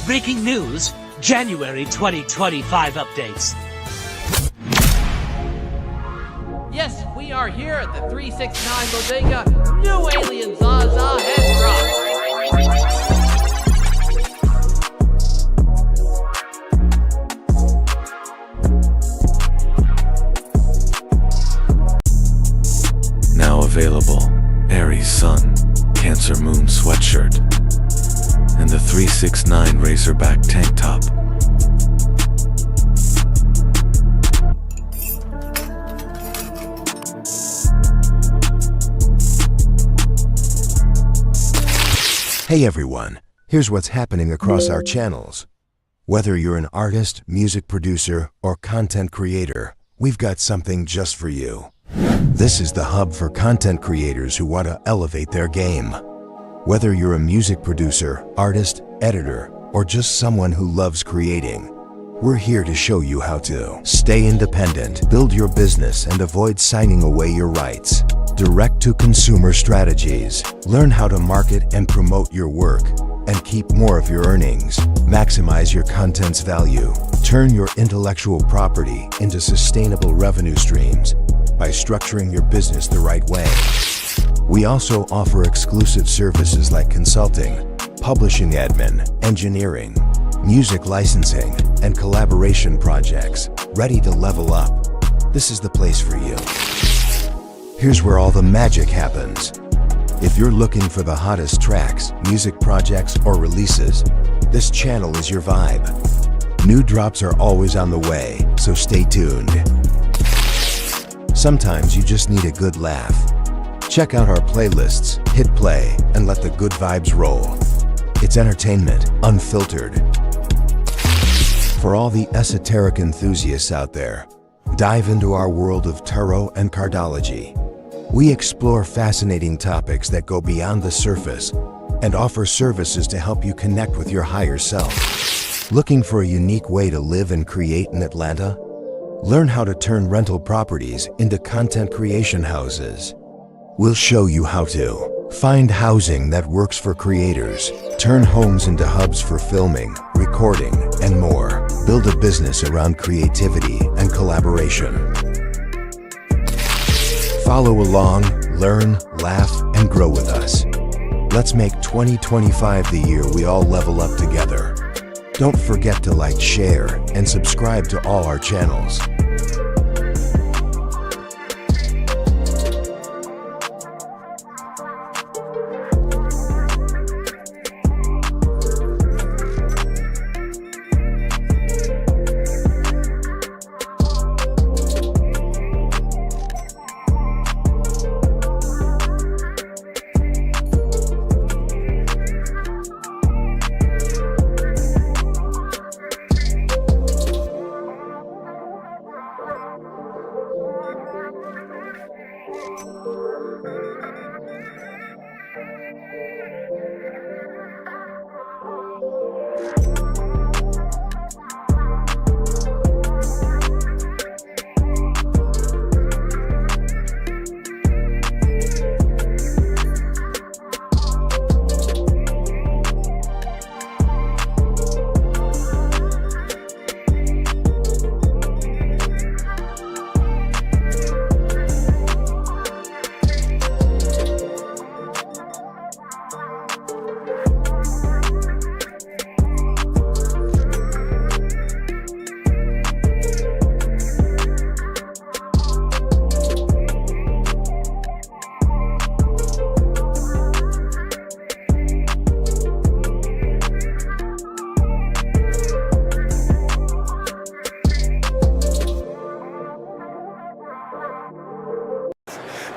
breaking news, January 2025 updates. Yes, we are here at the 369 Bodega. New Alien Zaza has dropped. Now available, Aries Sun, Cancer Moon sweatshirt, and the 369 Razorback tank top. Hey everyone, here's what's happening across our channels. Whether you're an artist, music producer, or content creator, we've got something just for you. This is the hub for content creators who want to elevate their game. Whether you're a music producer, artist, editor, or just someone who loves creating, we're here to show you how to stay independent, build your business, and avoid signing away your rights. Direct-to-consumer strategies. Learn how to market and promote your work and keep more of your earnings. Maximize your content's value. Turn your intellectual property into sustainable revenue streams by structuring your business the right way. We also offer exclusive services like consulting, publishing admin, engineering, music licensing, and collaboration projects. Ready to level up? This is the place for you. Here's where all the magic happens. If you're looking for the hottest tracks, music projects, or releases, this channel is your vibe. New drops are always on the way, so stay tuned. Sometimes you just need a good laugh. Check out our playlists, hit play, and let the good vibes roll. It's entertainment, unfiltered. For all the esoteric enthusiasts out there, dive into our world of tarot and cardology. We explore fascinating topics that go beyond the surface and offer services to help you connect with your higher self. Looking for a unique way to live and create in Atlanta? Learn how to turn rental properties into content creation houses. We'll show you how to find housing that works for creators, turn homes into hubs for filming, recording, and more. Build a business around creativity and collaboration. Follow along, learn, laugh, and grow with us. Let's make 2025 the year we all level up together. Don't forget to like, share, and subscribe to all our channels.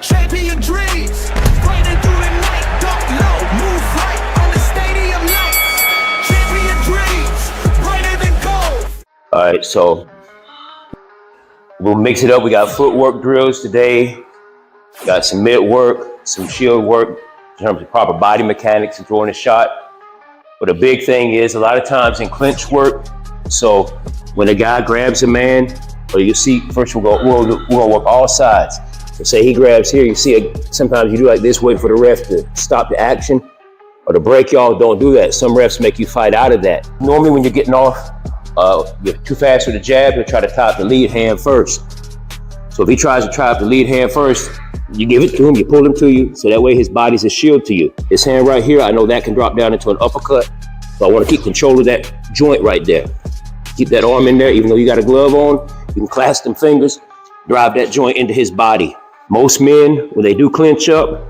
Champion dreams, fighting through the night, dark low, move right on the stadium lights. Champion dreams, brighter than gold. All right, so we'll mix it up. We got footwork drills today. Got some mid work, some shield work in terms of proper body mechanics and throwing a shot. But a big thing is a lot of times in clinch work. So when a guy grabs a man, or you see, first we'll go work all sides. So say he grabs here, you see it, sometimes you do like this, wait for the ref to stop the action. or to break y'all, don't do that. Some refs make you fight out of that. Normally when you're getting off, you're too fast with the jab, you'll try to tie up the lead hand first. So if he tries to tie up the lead hand first, you give it to him, you pull him to you, so that way his body's a shield to you. This hand right here, I know that can drop down into an uppercut, so I want to keep control of that joint right there. Keep that arm in there, even though you got a glove on, you can clasp them fingers, drive that joint into his body. Most men, when they do clinch up,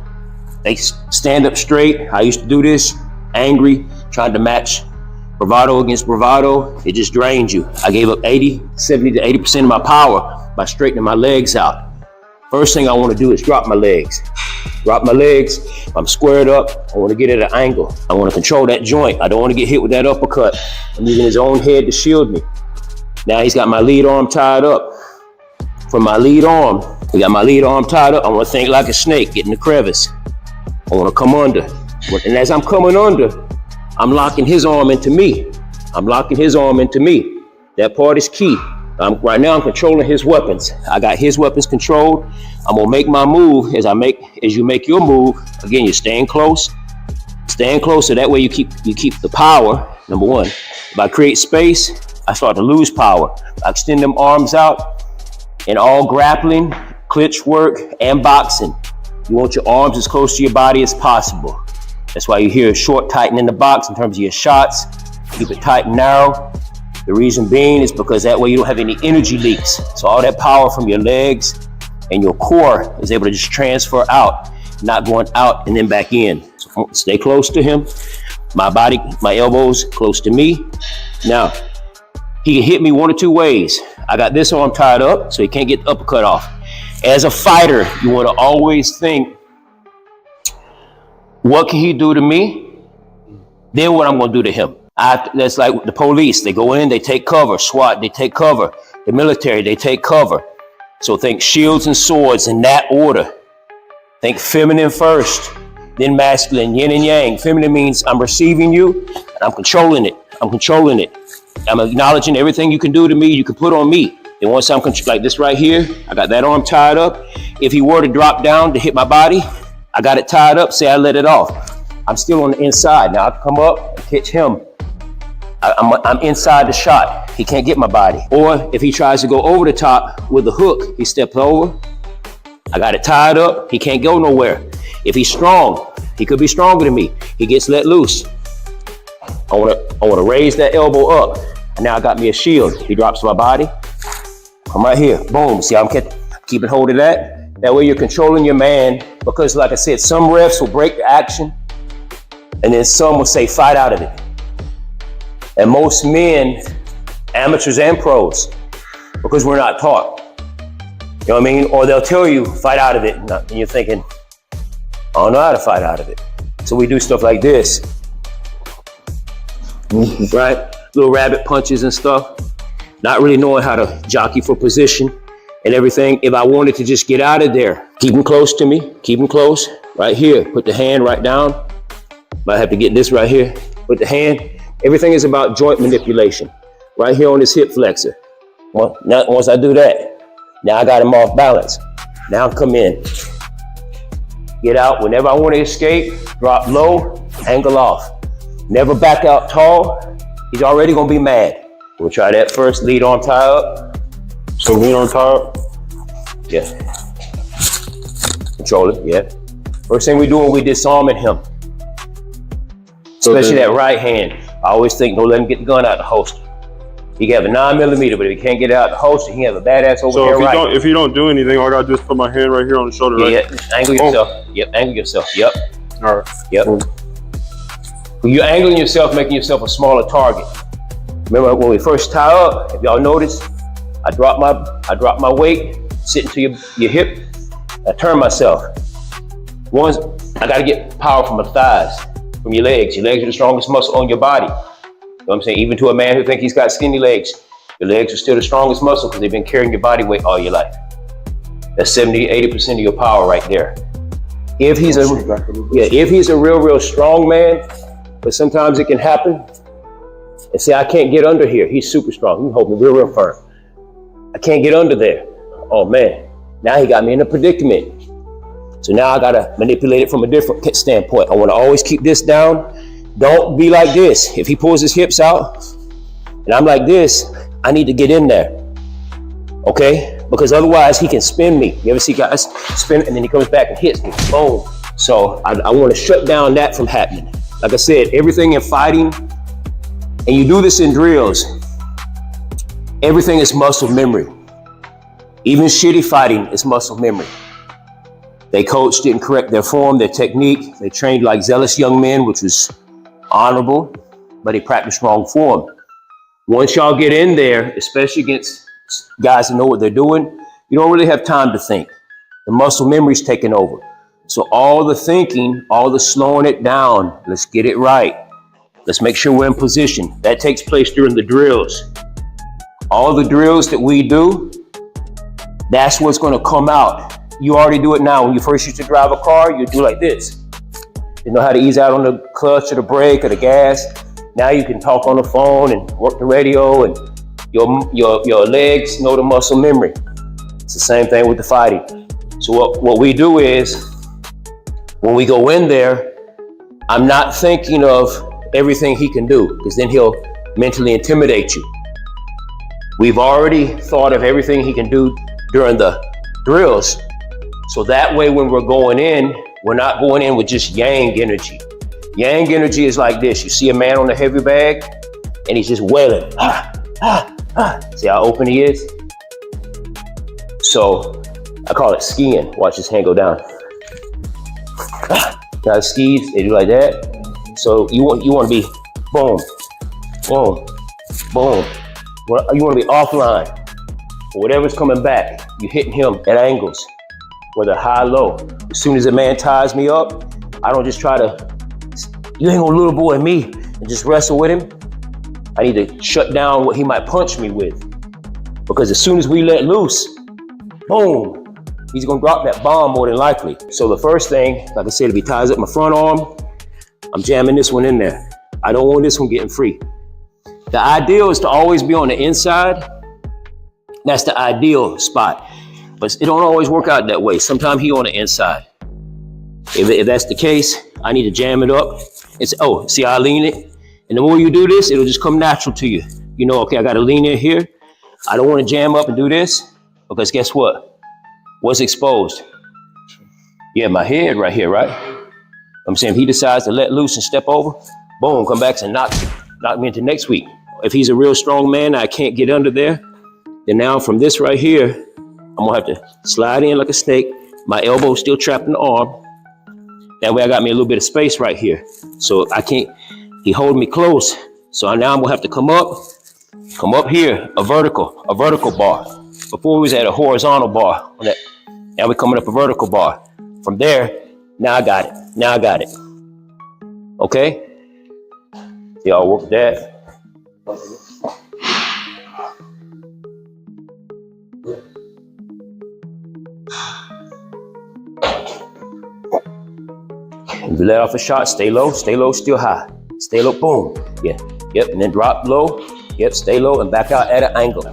they stand up straight. I used to do this, angry, trying to match bravado against bravado. It just drains you. I gave up 70 to 80% of my power by straightening my legs out. First thing I want to do is drop my legs. Drop my legs. If I'm squared up, I want to get at an angle. I want to control that joint. I don't want to get hit with that uppercut. I'm using his own head to shield me. Now he's got my lead arm tied up. From my lead arm, we got my lead arm tied up. I want to think like a snake, get in the crevice. I want to come under. And as I'm coming under, I'm locking his arm into me. I'm locking his arm into me. That part is key. Right now I'm controlling his weapons. I got his weapons controlled. I'm gonna make my move as you make your move. Again, you're staying close. Staying close so that way you keep the power, number one. If I create space, I start to lose power. I extend them arms out in all grappling, clinch work, and boxing. You want your arms as close to your body as possible. That's why you hear a short tighten in the box in terms of your shots. Keep it tight and narrow. The reason being is because that way you don't have any energy leaks. So all that power from your legs and your core is able to just transfer out, not going out and then back in. So stay close to him. My body, my elbows close to me. Now, he can hit me one or two ways. I got this arm tied up so he can't get the uppercut off. As a fighter, you want to always think, what can he do to me? Then what I'm going to do to him. That's like the police. They go in, they take cover. SWAT, they take cover. The military, they take cover. So think shields and swords in that order. Think feminine first, then masculine, yin and yang. Feminine means I'm receiving you, and I'm controlling it. I'm controlling it. I'm acknowledging everything you can do to me, you can put on me. And once I'm like this right here, I got that arm tied up. If he were to drop down to hit my body, I got it tied up, say I let it off. I'm still on the inside. Now I come up and catch him. I'm inside the shot. He can't get my body. Or if he tries to go over the top with the hook, he steps over. I got it tied up. He can't go nowhere. If he's strong, he could be stronger than me. He gets let loose. I want to raise that elbow up. And now I got me a shield. He drops my body. I'm right here. Boom. See, I'm keeping hold of that. That way you're controlling your man. Because like I said, some refs will break the action. And then some will say, fight out of it. And most men, amateurs and pros, because we're not taught. You know what I mean? Or they'll tell you, fight out of it. And you're thinking, I don't know how to fight out of it. So we do stuff like this. Right? Little rabbit punches and stuff. Not really knowing how to jockey for position and everything. If I wanted to just get out of there, keep him close to me. Keep him close. Right here. Put the hand right down. Might have to get this right here. Put the hand. Everything is about joint manipulation. Right here on this hip flexor. Once I do that, now I got him off balance. Now come in. Get out whenever I want to escape. Drop low, angle off. Never back out tall. He's already going to be mad. We'll try that first. Lead arm tie up. So lead arm tie up? Yeah. Control it, yeah. First thing we do when we disarming him. Especially that right hand. I always think, don't let him get the gun out the holster. He can have a 9mm, but if he can't get it out the holster, he can have a badass over there right. So if you don't do anything, all I gotta do is put my hand right here on the shoulder, right? Yeah, angle yourself. Yep, angle yourself. Yep. All right. Yep. When you're angling yourself, making yourself a smaller target. Remember when we first tie up, if y'all notice, I drop my weight, sitting to your hip, I turn myself. Once, I gotta get power from my thighs. From your legs. Your legs are the strongest muscle on your body. You know what I'm saying? Even to a man who thinks he's got skinny legs, your legs are still the strongest muscle because they've been carrying your body weight all your life. That's 70, 80% of your power right there. If he's a real strong man, but sometimes it can happen. And say, I can't get under here. He's super strong. He hold me real firm. I can't get under there. Oh man, now he got me in a predicament. So now I gotta manipulate it from a different standpoint. I wanna always keep this down. Don't be like this. If he pulls his hips out and I'm like this, I need to get in there, okay? Because otherwise he can spin me. You ever see guys spin and then he comes back and hits me, boom. So I wanna shut down that from happening. Like I said, everything in fighting, and you do this in drills, everything is muscle memory. Even shitty fighting is muscle memory. They coach didn't correct their form, their technique. They trained like zealous young men, which was honorable, but they practiced wrong form. Once y'all get in there, especially against guys that know what they're doing, you don't really have time to think. The muscle memory's taking over. So all the thinking, all the slowing it down, let's get it right. Let's make sure we're in position. That takes place during the drills. All the drills that we do, that's what's gonna come out. You already do it now. When you first used to drive a car, you do like this. You know how to ease out on the clutch or the brake or the gas. Now you can talk on the phone and work the radio, and your legs know the muscle memory. It's the same thing with the fighting. So what we do is, when we go in there, I'm not thinking of everything he can do, because then he'll mentally intimidate you. We've already thought of everything he can do during the drills. So that way when we're going in, we're not going in with just yang energy. Yang energy is like this. You see a man on a heavy bag and he's just wailing. See how open he is? So I call it skiing. Watch his hand go down. Now skis, they do like that. So you want to be boom, boom, boom. You want to be offline. Whatever's coming back, you're hitting him at angles, whether high, low. As soon as a man ties me up, I don't just try to, you ain't gonna little boy me, and just wrestle with him. I need to shut down what he might punch me with. Because as soon as we let loose, boom, he's gonna drop that bomb more than likely. So the first thing, like I said, if he ties up my front arm, I'm jamming this one in there. I don't want this one getting free. The ideal is to always be on the inside. That's the ideal spot. But it don't always work out that way. Sometimes he on the inside. If that's the case, I need to jam it up. It's, oh, see how I lean it? And the more you do this, it'll just come natural to you. You know, okay, I gotta lean in here. I don't wanna jam up and do this, because guess what? What's exposed? Yeah, my head right here, right? I'm saying if he decides to let loose and step over, boom, come back and knock me into next week. If he's a real strong man, I can't get under there. Then now from this right here, I'm gonna have to slide in like a snake. My elbow's still trapped in the arm. That way I got me a little bit of space right here. So I can't, he holding me close. So now I'm gonna have to come up here, a vertical bar. Before we was at a horizontal bar. Now we're coming up a vertical bar. From there, now I got it. Okay? Y'all work that. If you let off a shot, stay low, still high. Stay low, boom. Yeah, yep, and then drop low. Yep, stay low and back out at an angle.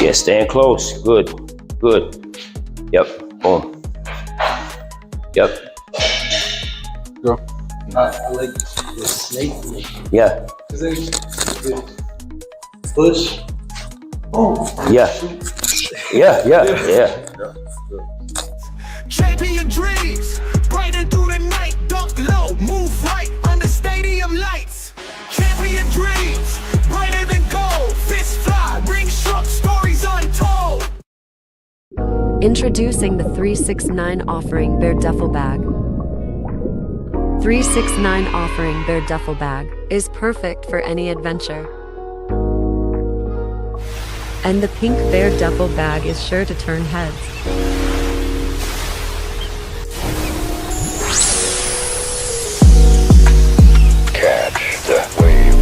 Yeah, staying close, good. Yep, boom. Yep. Go. I like the snake. Yeah. Cause then you push. Oh. Yeah. Yeah. Champion dreams, brighter through the night, dunk low, move right under stadium lights. Champion dreams, brighter than gold, fist fly, ring shook, stories untold. Introducing the 369 offering Bear Duffel Bag. 369 offering Bear Duffel Bag is perfect for any adventure. And the pink Bear Duffel Bag is sure to turn heads. Catch the wave.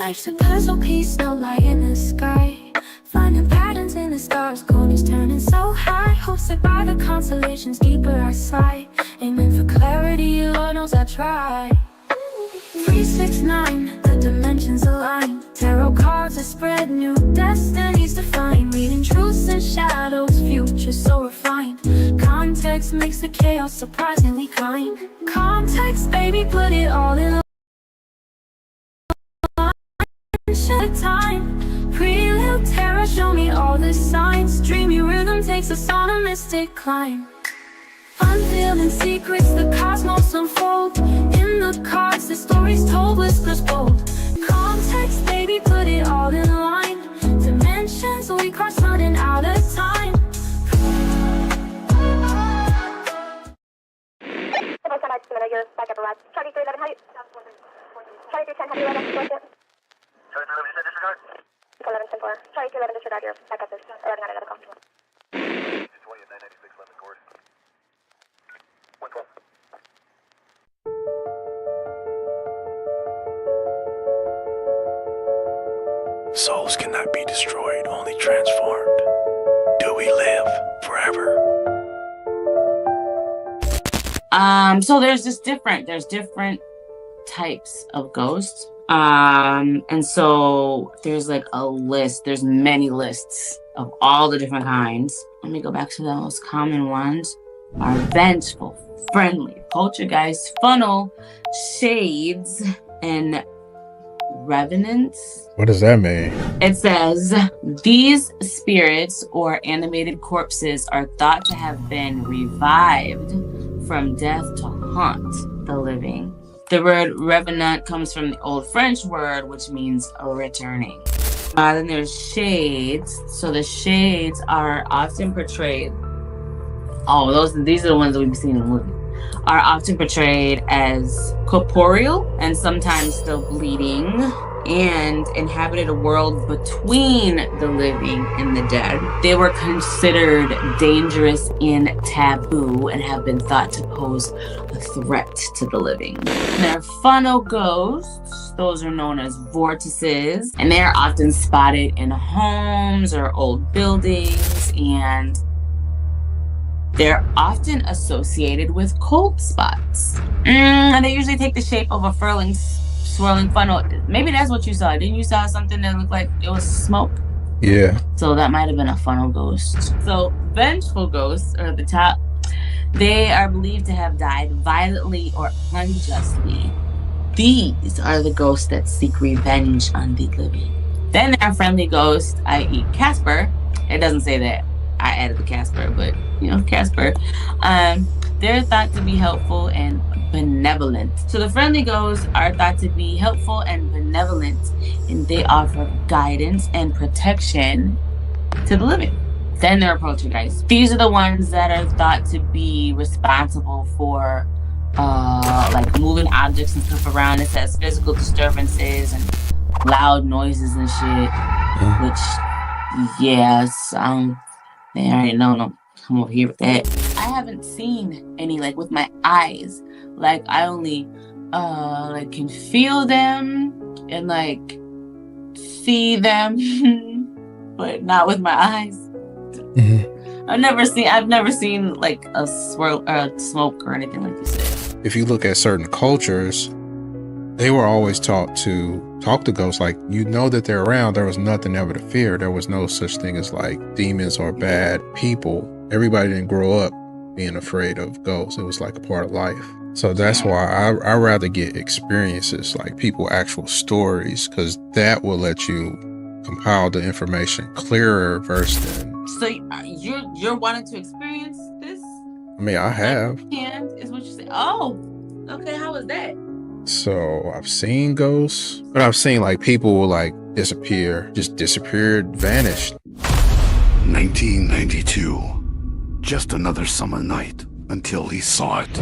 Life's a puzzle piece, no light in the sky. Finding patterns in the stars, corners turning so high. Hosted by the constellations, deeper I sigh. Aiming for clarity, Lord knows I try. 369, the dimensions align. Tarot cards that spread new destinies to find. Reading truths and shadows, future so refined. Context makes the chaos surprisingly kind. Context, baby, put it all in a time. Prelude terror, show me all the signs. Dreamy rhythm takes us on a mystic climb. Unveiling secrets, the cosmos unfold. In the cards, the stories told, whispers bold. Context, baby, put it all in line. Dimensions we cross, running out of time. Your backup arrived. Charlie 311, how do you... Charlie 310, how do you run up to it? Charlie 311, you said disregard? 11, 10, 4. Charlie 311, disregard your backup is 11 on another call. 20 at 996, Lemon Court. 112. Souls cannot be destroyed, only transformed. Do we live forever? So there's different types of ghosts. And so there's like a list, there's many lists of all the different kinds. Let me go back to the most common ones. Are vengeful, friendly, poltergeist, funnel, shades, and revenants. What does that mean? It says, these spirits or animated corpses are thought to have been revived from death to haunt the living. The word revenant comes from the Old French word, which means returning. Then there's shades. So the shades are often portrayed. These are the ones that we've seen in the movie. Are often portrayed as corporeal and sometimes still bleeding, and inhabited a world between the living and the dead. They were considered dangerous and taboo and have been thought to pose a threat to the living. There are funnel ghosts. Those are known as vortices, and they are often spotted in homes or old buildings, and they're often associated with cold spots. And they usually take the shape of a swirling funnel. Maybe that's what you saw. Didn't you saw something that looked like it was smoke? Yeah. So that might have been a funnel ghost. So vengeful ghosts are at the top. They are believed to have died violently or unjustly. These are the ghosts that seek revenge on the living. Then there are friendly ghosts, i.e. Casper. It doesn't say that I added the Casper, but Casper. They're thought to be helpful and benevolent. So the friendly ghosts are thought to be helpful and benevolent, and they offer guidance and protection to the living. Then there are poltergeists. These are the ones that are thought to be responsible for like moving objects and stuff around. It says physical disturbances and loud noises and shit. Which, yes, they already know. No, come over here with that. I haven't seen any like with my eyes. Like I only like can feel them and like see them, but not with my eyes. I've never seen like a swirl or smoke or anything like you said. If you look at certain cultures, they were always taught to talk to ghosts. Like, that they're around. There was nothing ever to fear. There was no such thing as like demons or bad people. Everybody didn't grow up being afraid of ghosts. It was like a part of life. So that's why I rather get experiences, like people actual stories, because that will let you compile the information clearer versus than. So you're wanting to experience this? I mean, I have. And is what you say. Oh, okay. How was that? So I've seen ghosts, but I've seen like people will like disappeared, vanished. 1992. Just another summer night until he saw it.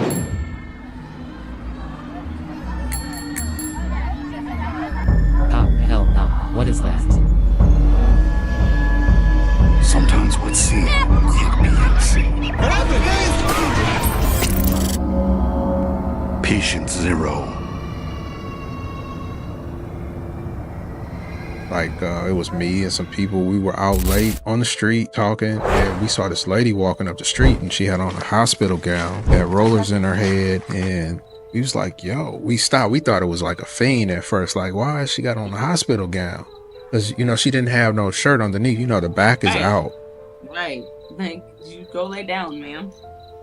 Oh, hell no. What is that? Sometimes what's seen can't be unseen. Patient zero. Like it was me and some people. We were out late on the street talking, and we saw this lady walking up the street, and she had on a hospital gown, had rollers in her head, and we was like, yo, we stopped. We thought it was like a fiend at first. Like, why has she got on a hospital gown? Because, you know, she didn't have no shirt underneath. You know, the back is out. Right. Like, you go lay down, ma'am.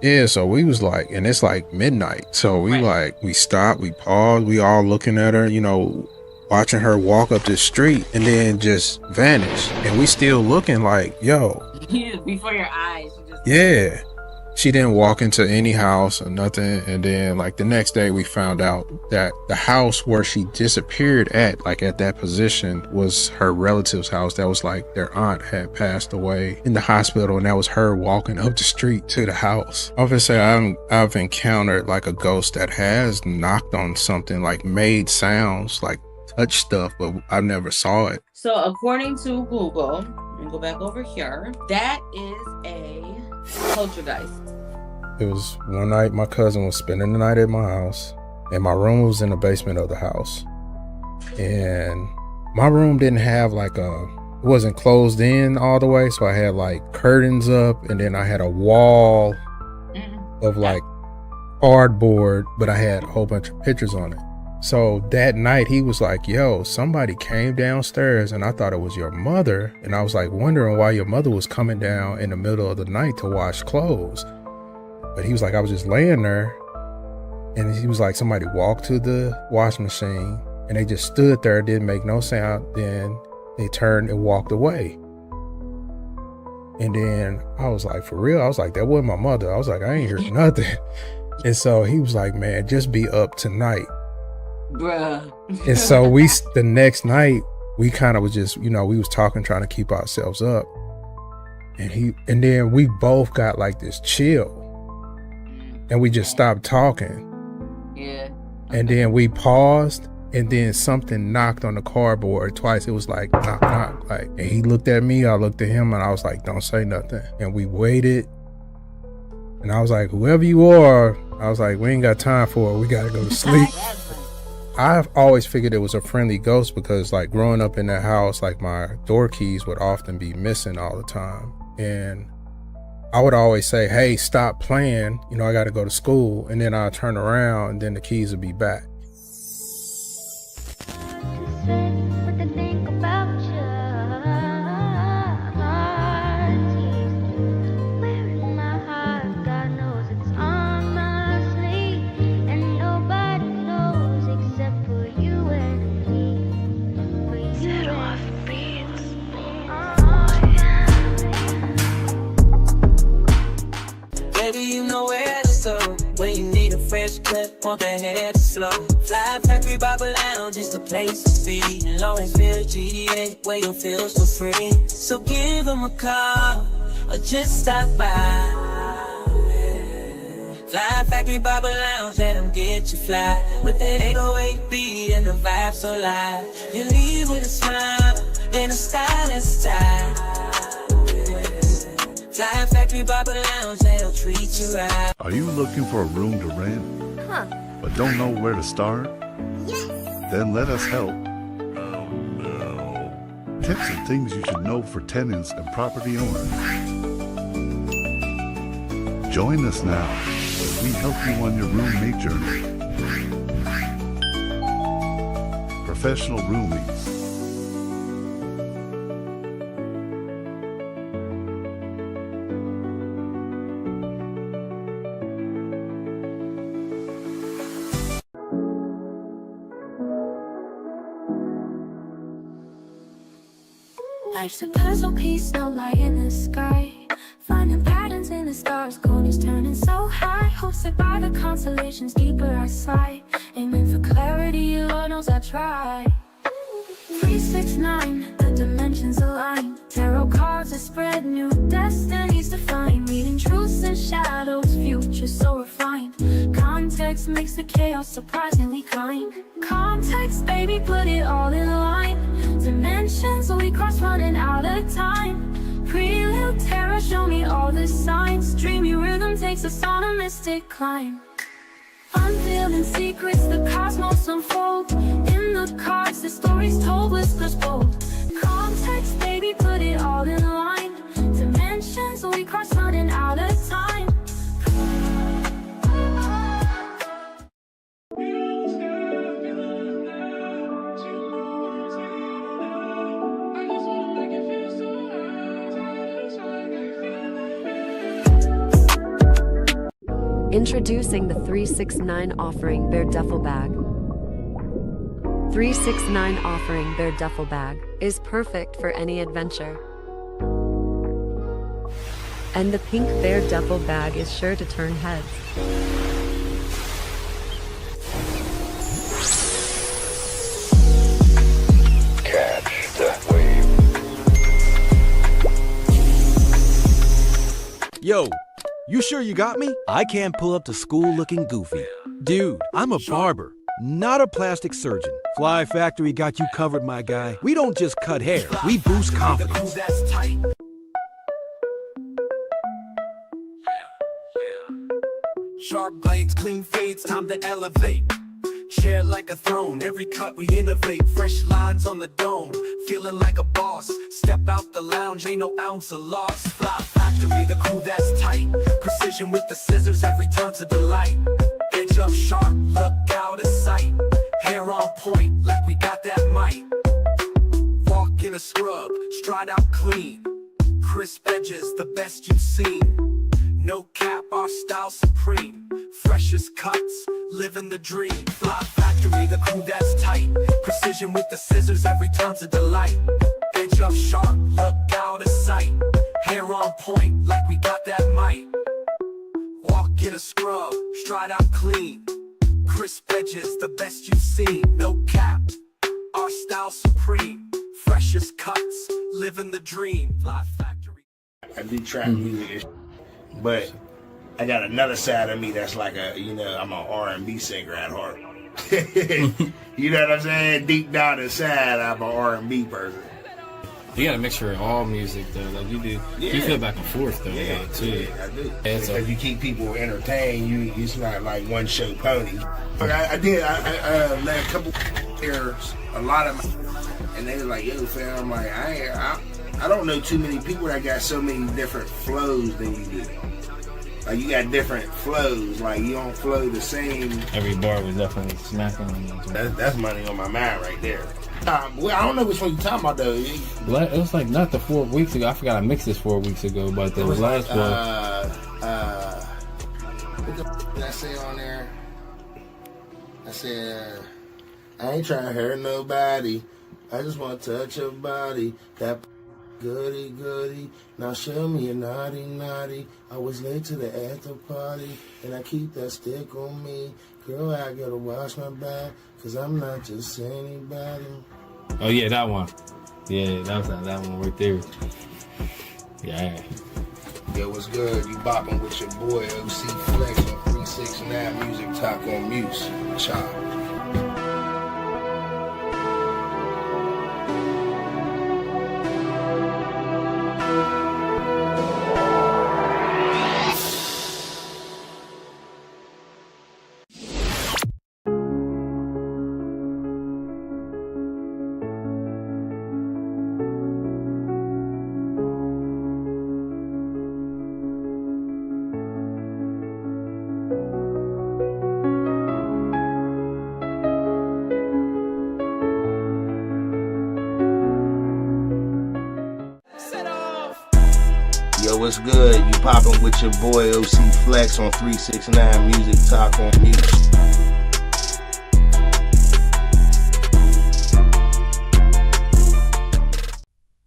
Yeah, so we was like, and it's like midnight. So we we stopped, we paused, we all looking at her, you know, watching her walk up the street and then just vanish. And we still looking like, yo. Before your eyes. Yeah. She didn't walk into any house or nothing. And then like the next day we found out that the house where she disappeared at, like at that position, was her relative's house. That was like their aunt had passed away in the hospital, and that was her walking up the street to the house. I would say I've encountered like a ghost that has knocked on something, like made sounds, like touch stuff, but I never saw it. So according to Google, and go back over here, that is a poltergeist. It was one night my cousin was spending the night at my house, and my room was in the basement of the house. And my room didn't have like it wasn't closed in all the way, so I had like curtains up, and then I had a wall of like cardboard, but I had a whole bunch of pictures on it. So that night he was like, yo, somebody came downstairs and I thought it was your mother. And I was like wondering why your mother was coming down in the middle of the night to wash clothes. But he was like, I was just laying there. And he was like, somebody walked to the washing machine and they just stood there, didn't make no sound. Then they turned and walked away. And then I was like, for real? I was like, that wasn't my mother. I was like, I ain't heard nothing. And so he was like, man, just be up tonight. Bruh. And so the next night, we kind of was just, you know, we was talking, trying to keep ourselves up. And then we both got like this chill. And we just stopped talking. Yeah. And then we paused, and then something knocked on the cardboard twice. It was like, knock, knock. Like, and he looked at me, I looked at him, and I was like, don't say nothing. And we waited. And I was like, whoever you are, I was like, we ain't got time for it. We got to go to sleep. I've always figured it was a friendly ghost because like growing up in that house, like my door keys would often be missing all the time. And I would always say, hey, stop playing. You know, I got to go to school. And then I'd turn around and then the keys would be back. When you need a fresh cut, want the head slow. Fly Factory Bible Lounge is the place to be. And Lawrenceville, GTA, where you feel so free. So give them a call, or just stop by. Fly Factory Bible Lounge, let them get you fly. With that 808 beat and the vibe so live. You leave with a smile, and a stylish style. Fly Factory Bible Lounge, they'll treat you right. Are you looking for a room to rent? But don't know where to start? Yes. Then let us help. Oh no. Tips and things you should know for tenants and property owners. Join us now as we help you on your roommate journey. Professional roomies. Life's a puzzle piece, no light in the sky. Finding patterns in the stars, corners turning so high. Hosted by the constellations, deeper I sigh. Aiming for clarity, Lord knows I try. 369, the dimensions align. Tarot cards that spread new destinies to find. Reading truths and shadows, future so refined. Context makes the chaos surprisingly kind. Context, baby, put it all in line. Dimensions we cross, running out of time. Prelude terror, show me all the signs. Dreamy rhythm takes us on a mystic climb. Unveiling secrets, the cosmos unfold. In the cards, the stories told, whispers bold. Context, baby, put it all in line. Dimensions, we cross running out of time. Introducing the 369 offering Bear Duffel Bag. 369 offering Bear Duffel Bag is perfect for any adventure. And the pink Bear Duffel Bag is sure to turn heads. Catch the wave. Yo, you sure you got me? I can't pull up to school looking goofy. Dude, I'm a barber, not a plastic surgeon. Fly Factory got you covered, my guy. We don't just cut hair, we boost confidence. Sharp blades, clean fades, time to elevate. Chair like a throne, every cut we innovate. Fresh lines on the dome, feeling like a boss. Step out the lounge, ain't no ounce of loss. Fly Factory, the crew that's tight. Precision with the scissors, every turn's a delight. Edge up sharp, look out of sight. Hair on point, like we got that might. Walk in a scrub, stride out clean. Crisp edges, the best you've seen. No cap, our style supreme. Freshest cuts, living the dream. Fly Factory, the crew that's tight. Precision with the scissors, every turn's a delight. Edge up sharp, look out of sight. Hair on point, like we got that might. Walk in a scrub, stride out clean. Crisp edges, the best you've seen. No cap, our style supreme. Freshest cuts, living the dream. Fly Factory. I do trap music, but I got another side of me that's like I'm an R&B singer at heart. You know what I'm saying? Deep down inside, I'm an R&B person. You got a mixture of all music though, like you do. Yeah. You feel back and forth though, too. Yeah, I do. Yeah, because you keep people entertained. It's not like one show pony. But I let a couple hear a lot of my, and they were like, "Yo, fam," I'm like, I don't know too many people that got so many different flows than you do. Like you got different flows, like you don't flow the same. Every bar was definitely smacking. That's money on my mind right there. Well, I don't know which one you're talking about though. It was like not the 4 weeks ago. I forgot I mixed this 4 weeks ago, but the last one. What the did I say on there? I said, I ain't trying to hurt nobody. I just want to touch your body. That goody goody. Now show me a naughty naughty. I was late to the after party, and I keep that stick on me. Girl, I gotta wash my back, cause I'm not just anybody. Oh yeah, that one. Yeah, that was that one right there. Yeah. Yo, what's good? You bopping with your boy OC Flex on 369 Music Talk on Muse. Chop. Yo, what's good? You popping with your boy OC Flex on 369 Music Talk on Mute.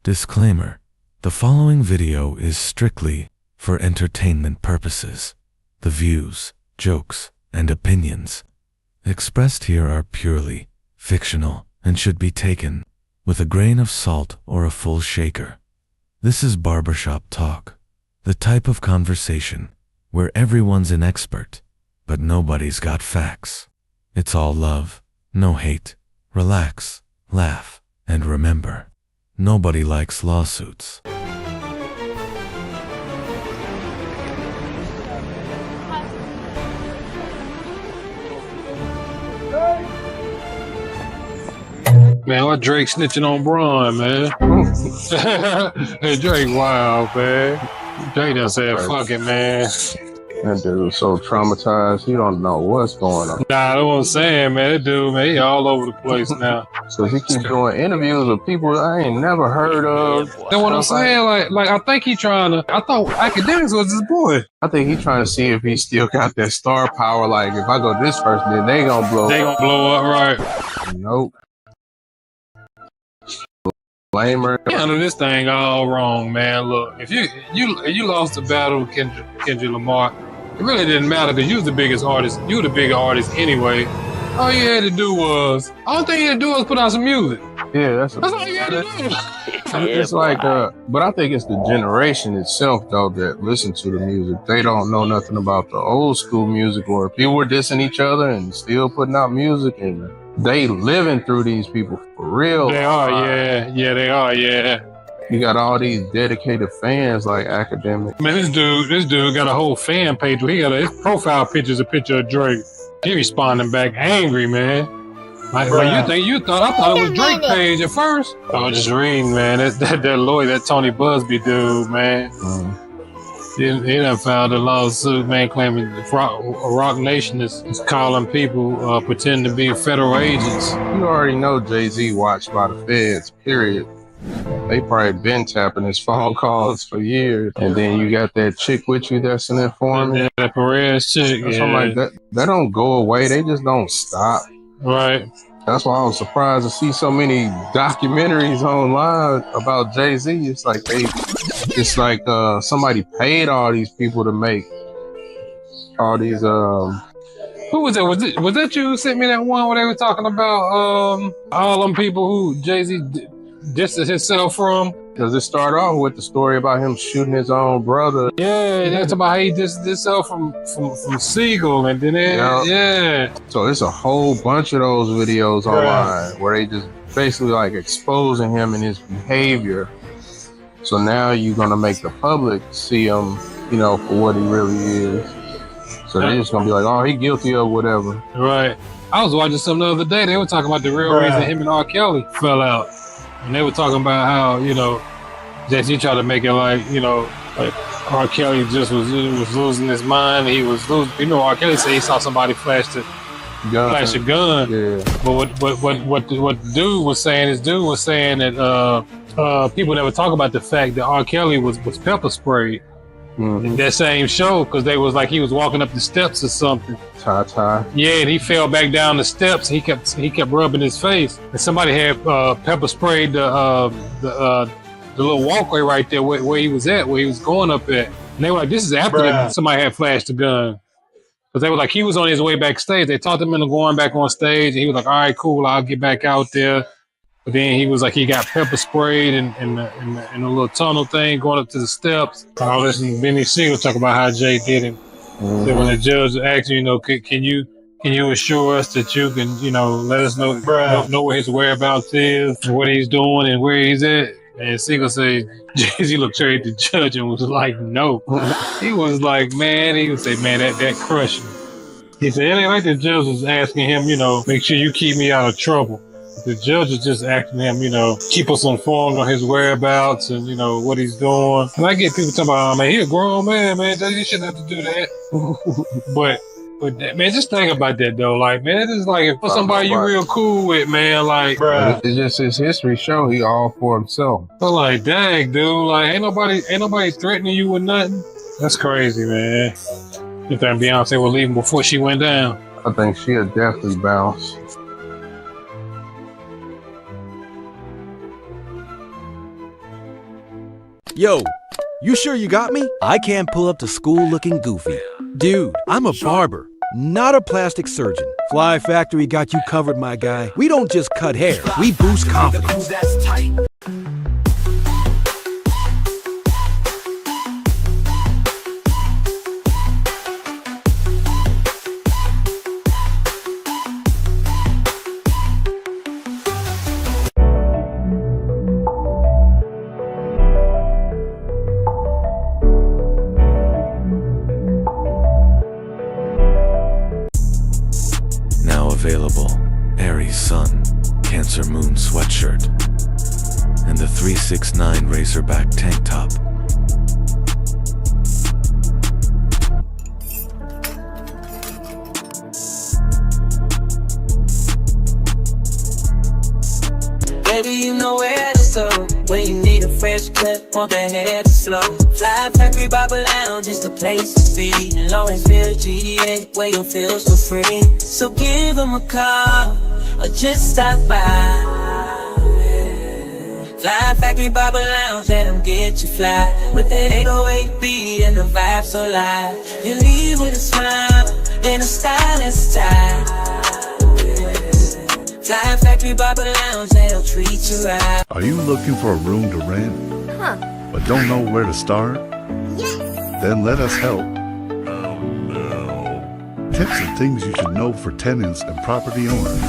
Disclaimer: the following video is strictly for entertainment purposes. The views, jokes, and opinions expressed here are purely fictional and should be taken with a grain of salt or a full shaker. This is barbershop talk, the type of conversation where everyone's an expert, but nobody's got facts. It's all love, no hate. Relax, laugh, and remember, nobody likes lawsuits. Man, man, why Drake snitching on Braun, man? Hey, Drake, wow, man. Drake done said, fuck it, man. That dude was so traumatized, he don't know what's going on. Nah, that's what I'm saying, man. That dude, man, he all over the place now. So he keeps doing interviews with people I ain't never heard of. That's what I'm saying. Like I think he trying to. I thought Academics was his boy. I think he trying to see if he still got that star power. Like if I go this person, then they gonna blow. They gonna blow up, right? Nope. Blamer. You handle this thing all wrong, man. Look, if you lost the battle with Kendrick Lamar, it really didn't matter because you was the biggest artist. You were the bigger artist anyway. All you had to do was, all thing you had to do was put out some music. Yeah, that's all you had to do. It's like, but I think it's the generation itself though that listen to the music. They don't know nothing about the old school music where people were dissing each other and still putting out music, and they living through these people for real. They are, yeah, they are, yeah. You got all these dedicated fans like Academic. Man, this dude got a whole fan page where his profile picture's a picture of Drake. He responding back angry, man. Like I thought it was Drake page at first. I was just reading, man. That lawyer, that Tony Busby dude, man. He done filed a lawsuit, man, claiming Rock Nation is calling people pretending to be federal agents. You already know Jay-Z watched by the feds, period. They probably been tapping his phone calls for years. And then you got that chick with you that's an informant. Yeah, that Perez chick. Something like that. That don't go away. They just don't stop. Right. That's why I was surprised to see so many documentaries online about Jay-Z. It's like somebody paid all these people to make all these Who was that? Was that you who sent me that one where they were talking about all them people who Jay-Z distanced himself from? Does it start off with the story about him shooting his own brother? Yeah, that's about how he distanced himself from Siegel, and then yeah. So it's a whole bunch of those videos online where they just basically like exposing him and his behavior. So now you're gonna make the public see him, you know, for what he really is. So they're just gonna be like, oh, he guilty of whatever. Right. I was watching something the other day. They were talking about the real reason him and R. Kelly fell out. And they were talking about how, you know, Jay-Z tried to make it like, you know, like R. Kelly just was losing his mind. He was losing, you know, R. Kelly said he saw somebody flash a gun. Yeah. But what the dude was saying that people never talk about the fact that R. Kelly was pepper sprayed in that same show, because they was like he was walking up the steps or something. Yeah, and he fell back down the steps. He kept rubbing his face, and somebody had pepper sprayed the little walkway right there where he was at, where he was going up at. And they were like, this is after somebody had flashed the gun. Because they were like, he was on his way backstage. They talked him into going back on stage, and he was like, all right, cool, I'll get back out there. But then he was like, he got pepper sprayed in a little tunnel thing going up to the steps. I was listening to Benny Siegel talk about how Jay did it. So when the judge asked you, you know, can you assure us that you can, you know, let us know where his whereabouts is, and what he's doing, and where he's at? And Siegel said, Jay-Z looked straight at the judge and was like, no. He was like, man, he would say, man, that crushed me. He said, it ain't like the judge was asking him, you know, make sure you keep me out of trouble. The judge is just asking him, you know, keep us informed on his whereabouts and, you know, what he's doing. And I get people talking about, oh, man, he a grown man, you shouldn't have to do that. But man, just think about that though. Like, man, it is like if somebody you real cool with, man, like, it's just his history show. He all for himself. But like, dang, dude, like, ain't nobody threatening you with nothing. That's crazy, man. You think Beyonce was leaving before she went down? I think she'll definitely bounce. Yo, you sure you got me? I can't pull up to school looking goofy. Dude, I'm a barber, not a plastic surgeon. Fly Factory got you covered, my guy. We don't just cut hair, we boost confidence. Available. Aries Sun, Cancer Cancer Moon sweatshirt and the 369 Razorback tank top. Baby, you know where to start when you need a fresh cut, want that hair to slow. Fly Factory Barber Lounge is the place to be. In Lawrenceville, GA, where you feel so free. So give them a call or just stop by. Fly Factory Barber Lounge, let them get you fly. With that 808 beat and the vibe so live. You leave with a smile and a stylish style. Fly Factory Barber Lounge, they'll treat you right. Are you looking for a room to rent, but don't know where to start? Then let us help. Tips and things you should know for tenants and property owners.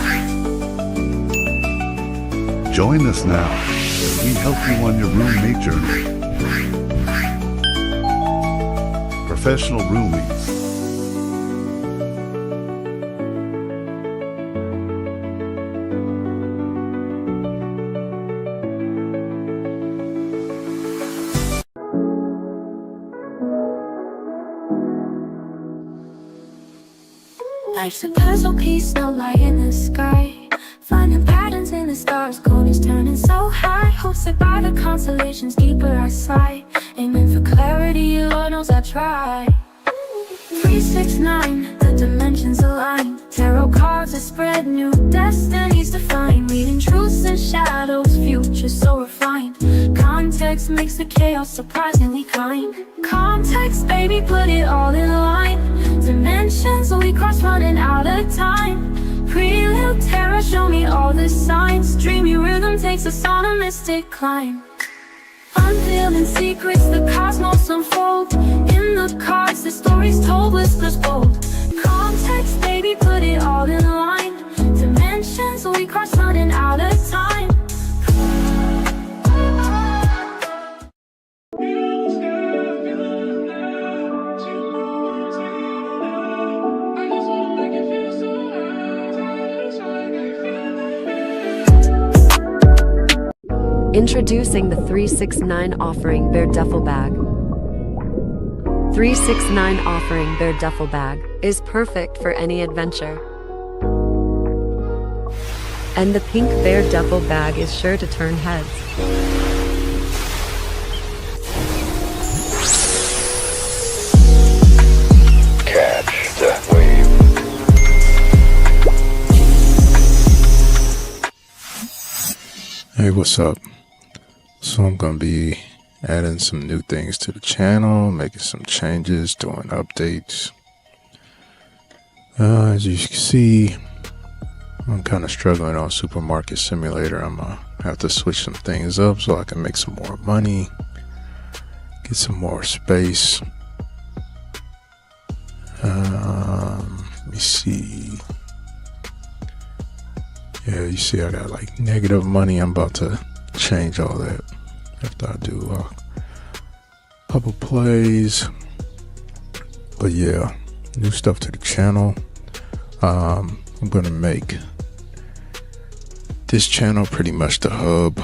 Join us now as we help you on your roommate journey. Professional roomies. Life's a puzzle piece, no light in the sky. Finding patterns in the stars, gold is turning so high. Hosted by the constellations, deeper I sigh. Aiming for clarity, Lord knows I try. 369, the dimensions align. Tarot cards that spread new destinies defined. Reading truths and shadows, future so refined. Context makes the chaos surprisingly kind. Context, baby, put it all in line. Dimensions we cross, running out of time. Prelude terror, show me all the signs. Dreamy rhythm takes us on a mystic climb. Unveiling secrets, the cosmos unfold. In the cards, the stories told, whispers bold. Context, baby, put it all in line. Dimensions we cross, running out of time. Introducing the 369 Offering Bear Duffel Bag. 369 Offering Bear Duffel Bag is perfect for any adventure. And the pink bear duffel bag is sure to turn heads. Catch the wave. Hey, what's up? So I'm gonna be adding some new things to the channel, making some changes, doing updates. As you can see, I'm kind of struggling on Supermarket Simulator. I'm gonna have to switch some things up so I can make some more money, get some more space. Let me see. Yeah, you see I got like negative money. I'm about to change all that after I do a couple plays. But yeah, new stuff to the channel. I'm gonna make this channel pretty much the hub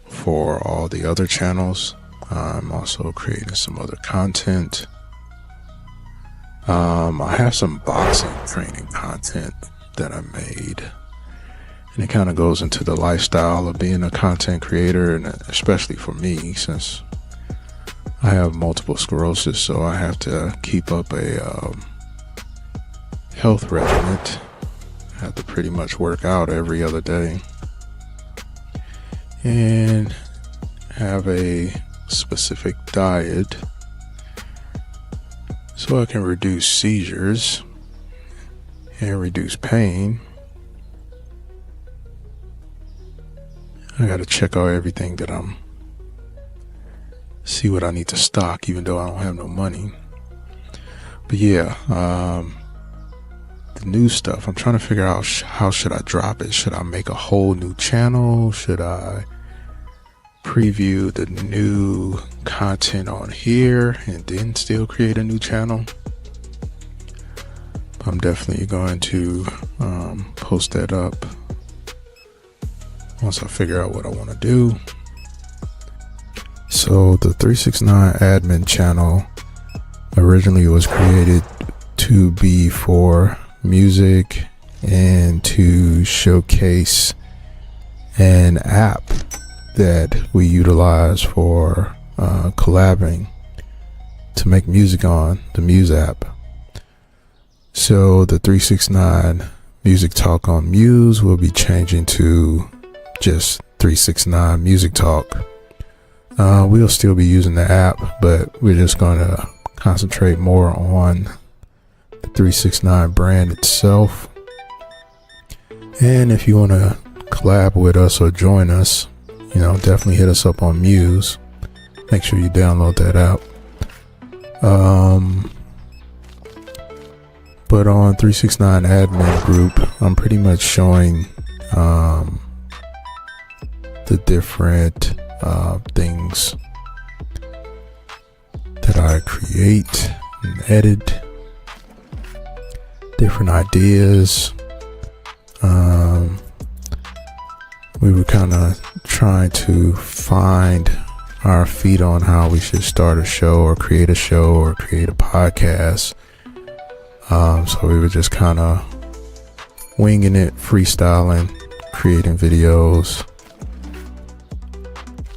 for all the other channels. I'm also creating some other content. I have some boxing training content that I made, and it kind of goes into the lifestyle of being a content creator, and especially for me, since I have multiple sclerosis, so I have to keep up a health regimen. I have to pretty much work out every other day and have a specific diet so I can reduce seizures and reduce pain. I gotta check out everything that see what I need to stock, even though I don't have no money. But yeah, the new stuff, I'm trying to figure out how should I drop it. Should I make a whole new channel? Should I preview the new content on here and then still create a new channel? I'm definitely going to post that up once I figure out what I want to do. So the 369 admin channel originally was created to be for music and to showcase an app that we utilize for collabing to make music on, the Muse app. So the 369 Music Talk on Muse will be changing to just 369 Music Talk. We'll still be using the app, but we're just going to concentrate more on the 369 brand itself. And if you want to collab with us or join us, definitely hit us up on Muse. Make sure you download that app. But on 369 admin group, I'm pretty much showing the different things that I create and edit, different ideas. We were kind of trying to find our feet on how we should start a show or create a podcast. So we were just kind of winging it, freestyling, creating videos.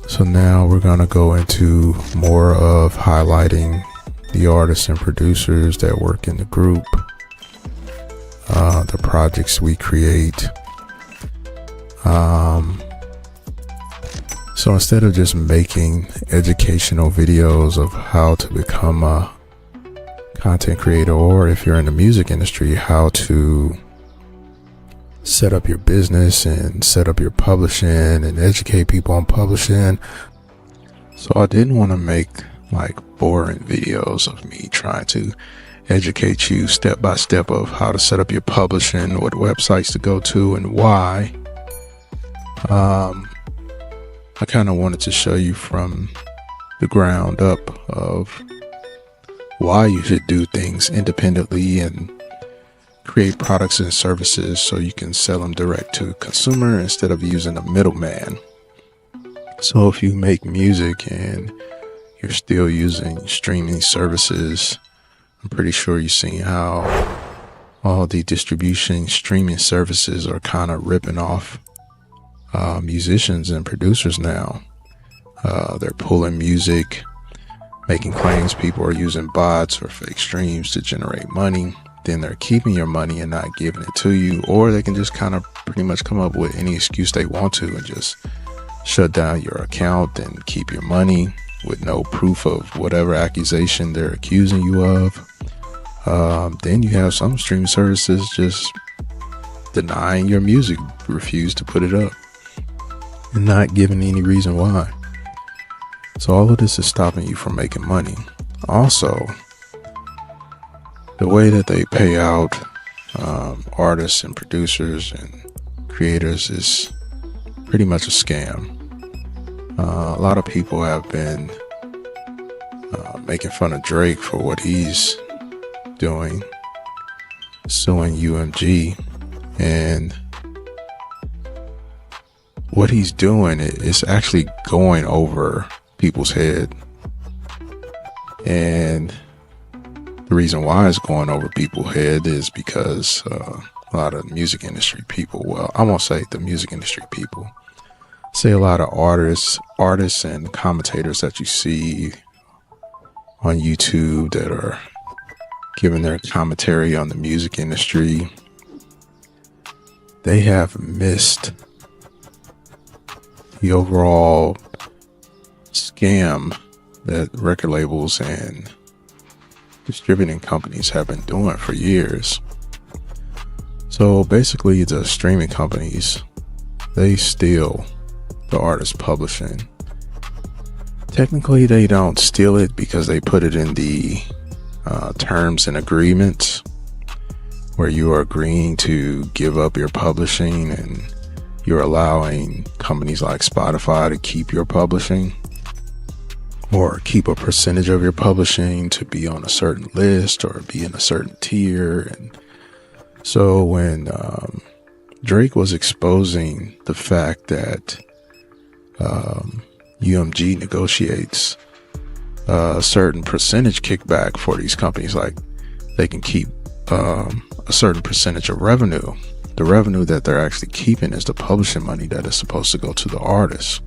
So now we're going to go into more of highlighting the artists and producers that work in the group, the projects we create. So instead of just making educational videos of how to become a content creator, or if you're in the music industry, how to set up your business and set up your publishing and educate people on publishing. So I didn't want to make like boring videos of me trying to educate you step by step of how to set up your publishing, what websites to go to and why. I kind of wanted to show you from the ground up of why you should do things independently and create products and services so you can sell them direct to consumer instead of using a middleman. So if you make music and you're still using streaming services, I'm pretty sure you've seen how all the distribution streaming services are kind of ripping off musicians and producers now. They're pulling music, making claims people are using bots or fake streams to generate money. Then they're keeping your money and not giving it to you, or they can just kind of pretty much come up with any excuse they want to and just shut down your account and keep your money with no proof of whatever accusation they're accusing you of. Then you have some streaming services just denying your music, refuse to put it up, and not giving any reason why. So all of this is stopping you from making money. Also, the way that they pay out artists and producers and creators is pretty much a scam. A lot of people have been making fun of Drake for what he's doing, suing UMG, and what he's doing is actually going over people's head. And the reason why it's going over people's head is because a lot of music industry people, well, I won't say the music industry people, say a lot of artists and commentators that you see on YouTube that are giving their commentary on the music industry, they have missed the overall scam that record labels and distributing companies have been doing for years. So basically the streaming companies, they steal the artist publishing. Technically they don't steal it because they put it in the terms and agreements where you are agreeing to give up your publishing and you're allowing companies like Spotify to keep your publishing or keep a percentage of your publishing to be on a certain list or be in a certain tier. And so when Drake was exposing the fact that UMG negotiates a certain percentage kickback for these companies. Like, they can keep a certain percentage of revenue. The revenue that they're actually keeping is the publishing money that is supposed to go to the artists.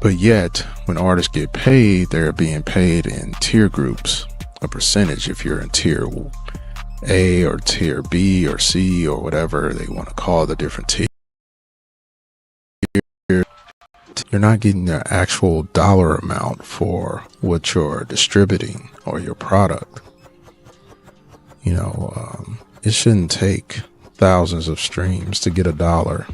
But yet, when artists get paid, they're being paid in tier groups, a percentage. If you're in tier A or tier B or C or whatever they want to call the different tiers, you're not getting the actual dollar amount for what you're distributing or your product. You know, it shouldn't take thousands of streams to get $1.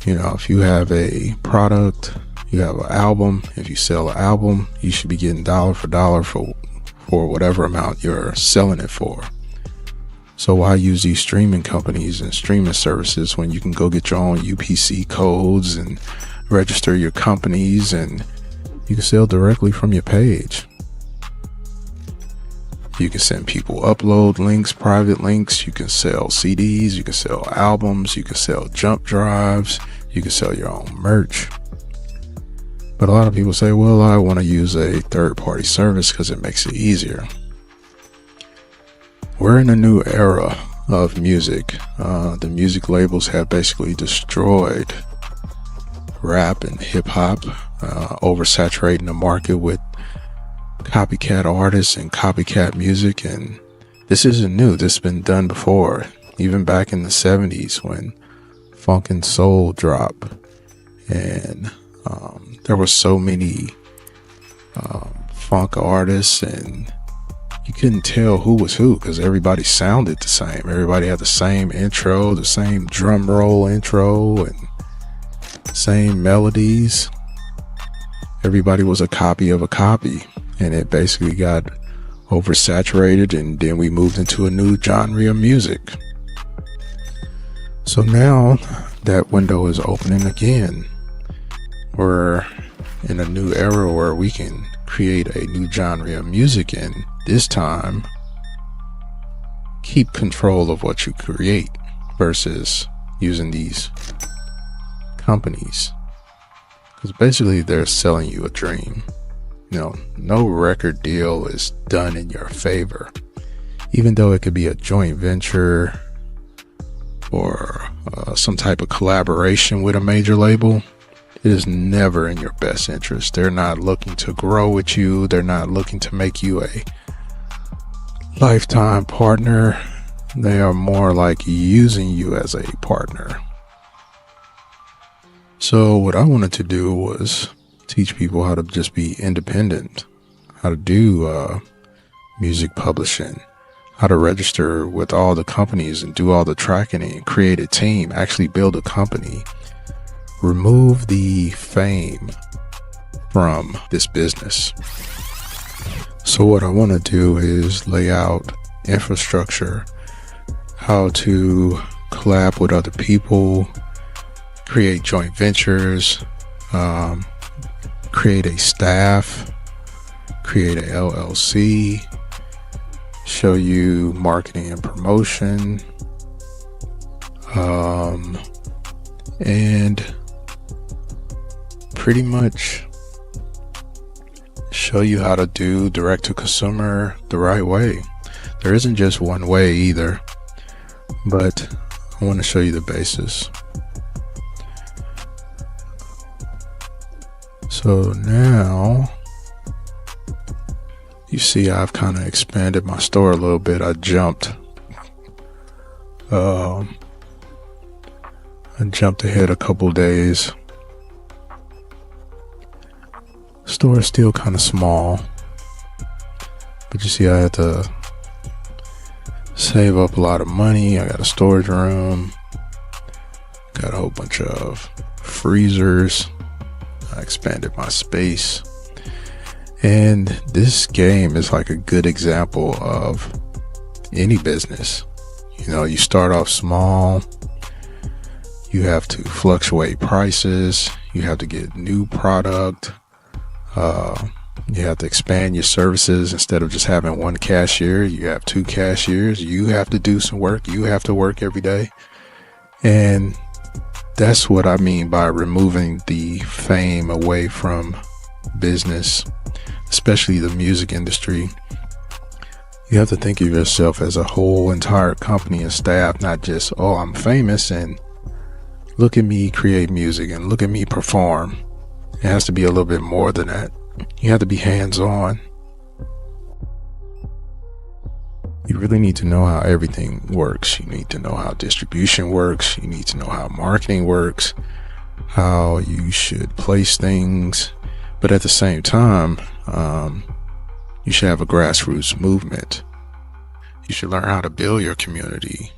You know, if you have a product, you have an album, if you sell an album, you should be getting dollar for dollar for whatever amount you're selling it for. So why use these streaming companies and streaming services when you can go get your own UPC codes and register your companies, and you can sell directly from your page? You can send people upload links, private links. You can sell CDs, you can sell albums, you can sell jump drives, you can sell your own merch. But a lot of people say, well, I want to use a third-party service because it makes it easier. We're in a new era of music. The music labels have basically destroyed rap and hip-hop, oversaturating the market with copycat artists and copycat music. And this isn't new. This has been done before, even back in the 70s when funk and soul dropped, and there were so many funk artists, and you couldn't tell who was who because everybody sounded the same. Everybody had the same intro, the same drum roll intro, and same melodies. Everybody was a copy of a copy, and it basically got oversaturated, and then we moved into a new genre of music. So now that window is opening again. We're in a new era where we can create a new genre of music, and this time keep control of what you create versus using these companies, because basically they're selling you a dream. You know, no record deal is done in your favor, even though it could be a joint venture or some type of collaboration with a major label. It is never in your best interest. They're not looking to grow with you. They're not looking to make you a lifetime partner. They are more like using you as a partner. So what I wanted to do was teach people how to just be independent, how to do music publishing, how to register with all the companies and do all the tracking and create a team, actually build a company. Remove the fame from this business. So what I want to do is lay out infrastructure, how to collab with other people, create joint ventures, create a staff, create a LLC, show you marketing and promotion, and pretty much show you how to do direct to consumer the right way. There isn't just one way either, but I want to show you the basis. So now you see I've kind of expanded my store a little bit. I jumped ahead a couple days. Store is still kind of small, but you see I had to save up a lot of money. I got a storage room, got a whole bunch of freezers. I expanded my space, and this game is like a good example of any business. You know, you start off small, you have to fluctuate prices, you have to get new product, You have to expand your services. Instead of just having one cashier, you have two cashiers. You have to do some work. You have to work every day. And that's what I mean by removing the fame away from business, especially the music industry. You have to think of yourself as a whole entire company and staff, not just, oh, I'm famous and look at me create music and look at me perform. It has to be a little bit more than that. You have to be hands-on. You really need to know how everything works. You need to know how distribution works. You need to know how marketing works, how you should place things. But at the same time, you should have a grassroots movement. You should learn how to build your community.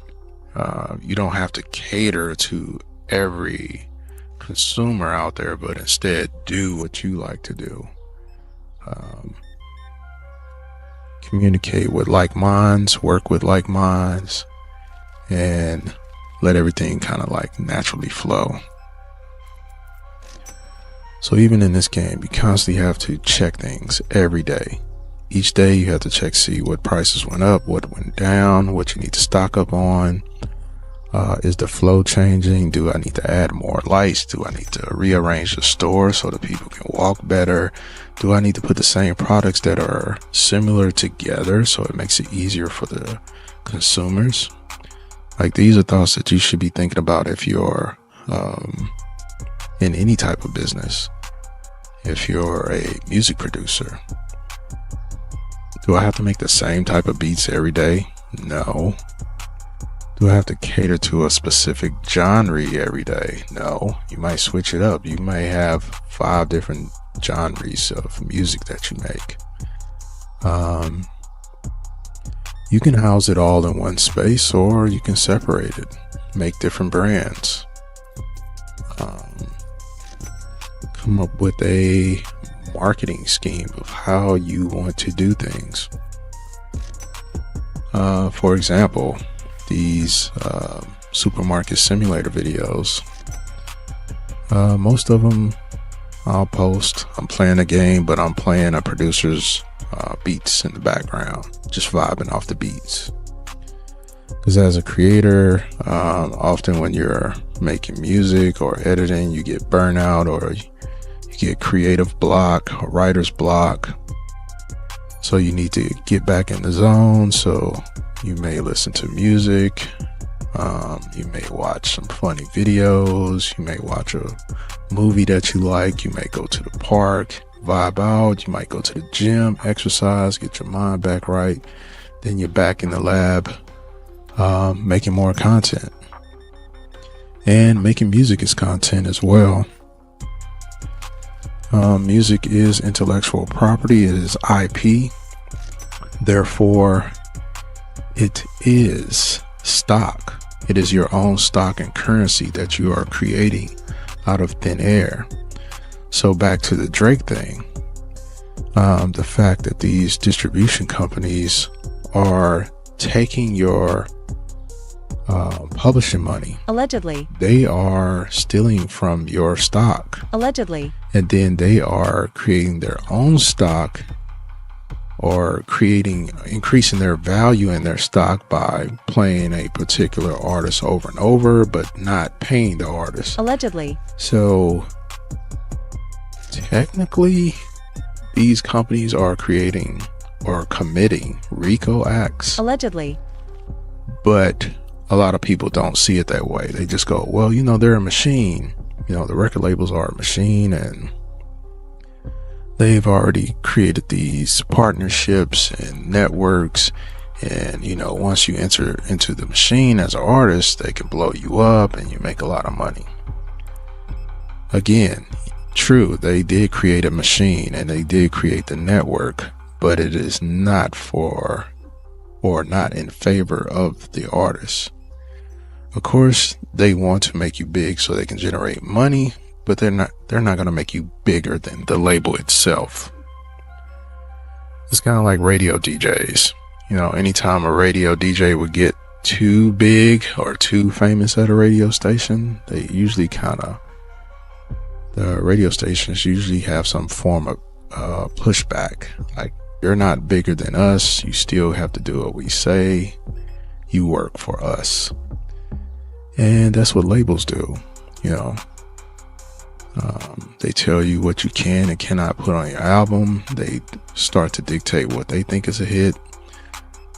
You don't have to cater to every consumer out there, but instead do what you like to do. Communicate with like minds, work with like minds, and let everything kind of like naturally flow. So even in this game, you constantly have to check things every day. Each day you have to check, see what prices went up, what went down, what you need to stock up on. Is the flow changing? Do I need to add more lights? Do I need to rearrange the store so that people can walk better? Do I need to put the same products that are similar together so it makes it easier for the consumers? Like, these are thoughts that you should be thinking about if you're in any type of business. If you're a music producer, do I have to make the same type of beats every day? No. Do I have to cater to a specific genre every day? No. You might switch it up. You may have 5 different genres of music that you make. You can house it all in one space, or you can separate it, make different brands. Come up with a marketing scheme of how you want to do things. For example, these supermarket simulator videos, most of them I'll post. I'm playing a game, but I'm playing a producer's beats in the background, just vibing off the beats. Because as a creator, often when you're making music or editing, you get burnout, or you get creative block or writer's block. So you need to get back in the zone. So you may listen to music. You may watch some funny videos. You may watch a movie that you like. You may go to the park, vibe out. You might go to the gym, exercise, get your mind back right. Then you're back in the lab, making more content. And making music is content as well. Music is intellectual property. It is IP. Therefore, it is stock. It is your own stock and currency that you are creating out of thin air. So back to the Drake thing, the fact that these distribution companies are taking your publishing money. Allegedly. They are stealing from your stock. Allegedly. And then they are creating their own stock, or increasing their value in their stock by playing a particular artist over and over, but not paying the artist. Allegedly. So technically, these companies are creating or committing RICO acts. Allegedly. But a lot of people don't see it that way. They just go, well, they're a machine. The record labels are a machine, and they've already created these partnerships and networks. And, once you enter into the machine as an artist, they can blow you up and you make a lot of money. Again, true, they did create a machine and they did create the network, but it is not for, or not in favor of, the artist. Of course, they want to make you big so they can generate money, but they're not going to make you bigger than the label itself. It's kind of like radio DJs. Anytime a radio DJ would get too big or too famous at a radio station, the radio stations usually have some form of pushback. Like, you're not bigger than us. You still have to do what we say. You work for us. And that's what labels do, you know. They tell you what you can and cannot put on your album. They start to dictate what they think is a hit.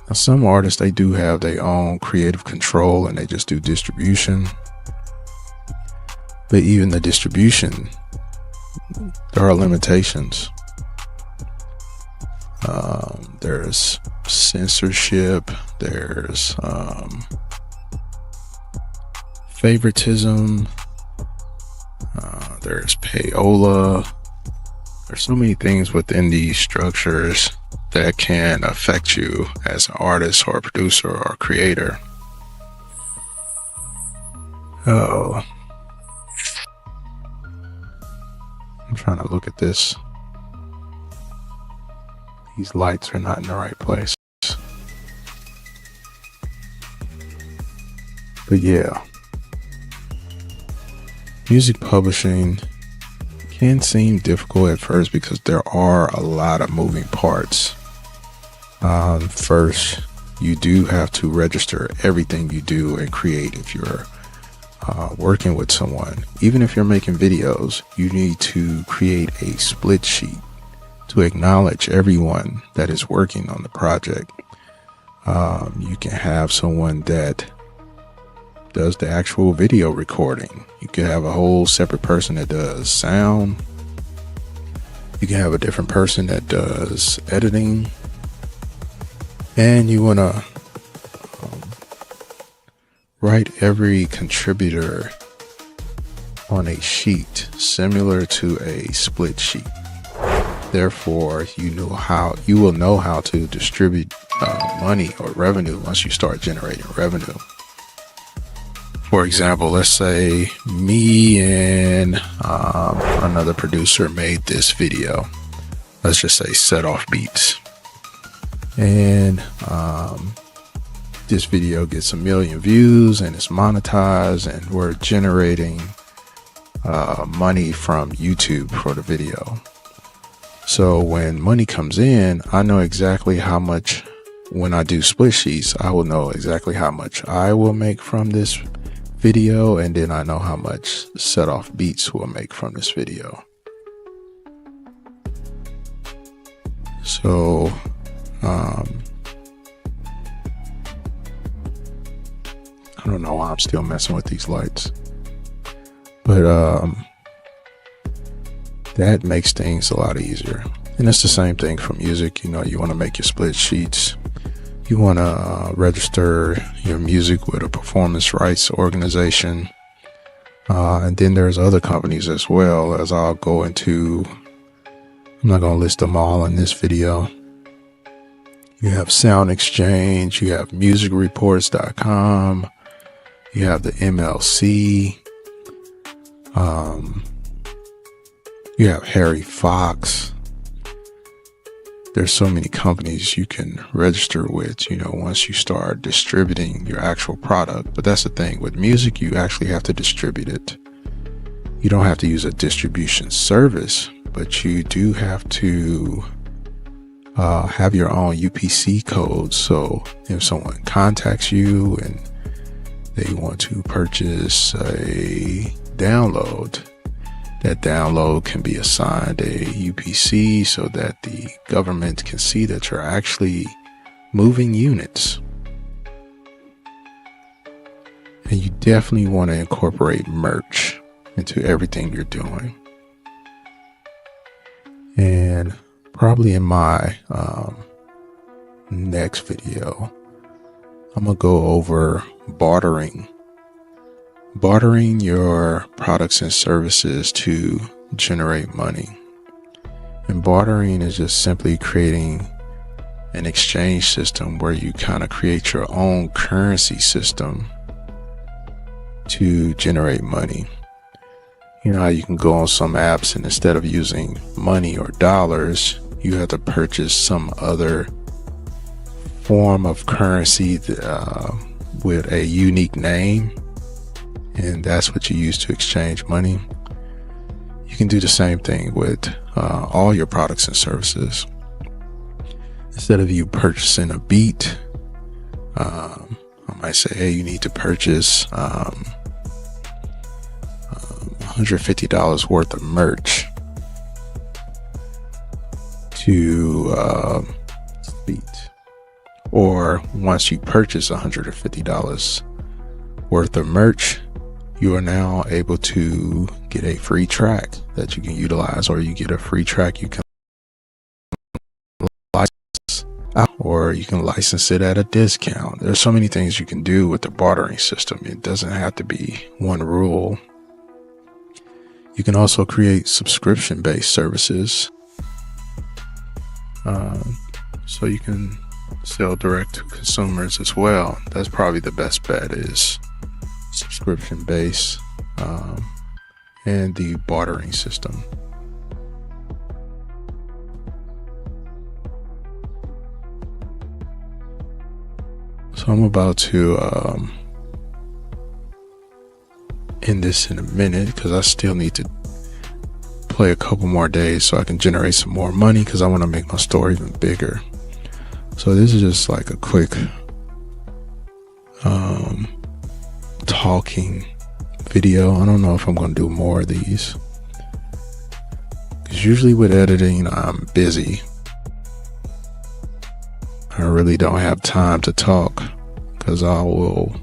Now, some artists, they do have their own creative control and they just do distribution. But even the distribution, there are limitations. There's censorship, there's favoritism, there's payola. There's so many things within these structures that can affect you as an artist or a producer or a creator. Oh, I'm trying to look at this. These lights are not in the right place. But yeah, music publishing can seem difficult at first because there are a lot of moving parts. First, you do have to register everything you do and create. If you're working with someone, even if you're making videos, you need to create a split sheet to acknowledge everyone that is working on the project. You can have someone that does the actual video recording. You can have a whole separate person that does sound. You can have a different person that does editing. And you want to write every contributor on a sheet similar to a split sheet. Therefore, you will know how to distribute money or revenue once you start generating revenue. For example, let's say me and another producer made this video. Let's just say Set Off Beats. And this video gets 1 million views and it's monetized, and we're generating money from YouTube for the video. So when money comes in, I know exactly how much. When I do split sheets, I will know exactly how much I will make from this video, and then I know how much Set Off Beats will make from this video. So I don't know why I'm still messing with these lights, but that makes things a lot easier. And it's the same thing for music. You know, you want to make your split sheets. You want to register your music with a performance rights organization. And then there's other companies as well, as I'll go into. I'm not going to list them all in this video. You have Sound Exchange, you have musicreports.com, you have the MLC, you have Harry Fox. There's so many companies you can register with, you know, once you start distributing your actual product. But that's the thing, with music, you actually have to distribute it. You don't have to use a distribution service, but you do have to have your own UPC code. So if someone contacts you and they want to purchase a download, that download can be assigned a UPC so that the government can see that you're actually moving units. And you definitely want to incorporate merch into everything you're doing. And probably in my next video, I'm going to go over bartering your products and services to generate money. And bartering is just simply creating an exchange system where you kind of create your own currency system to generate money. You know how you can go on some apps and instead of using money or dollars, you have to purchase some other form of currency with a unique name. And that's what you use to exchange money. You You can do the same thing with all your products and services. Instead of you purchasing a beat, I might say, hey, you need to purchase $150 worth of merch to beat. Or once you purchase $150 worth of merch, you are now able to get a free track that you can utilize, or you get a free track you can license, or you can license it at a discount. There's so many things you can do with the bartering system. It doesn't have to be one rule. You can also create subscription-based services. So you can sell direct to consumers as well. That's probably the best bet, is subscription based and the bartering system. So I'm about to end this in a minute, because I still need to play a couple more days so I can generate some more money, because I want to make my store even bigger. So this is just like a quick talking video. I don't know if I'm going to do more of these, because usually with editing I'm busy. I really don't have time to talk, because I will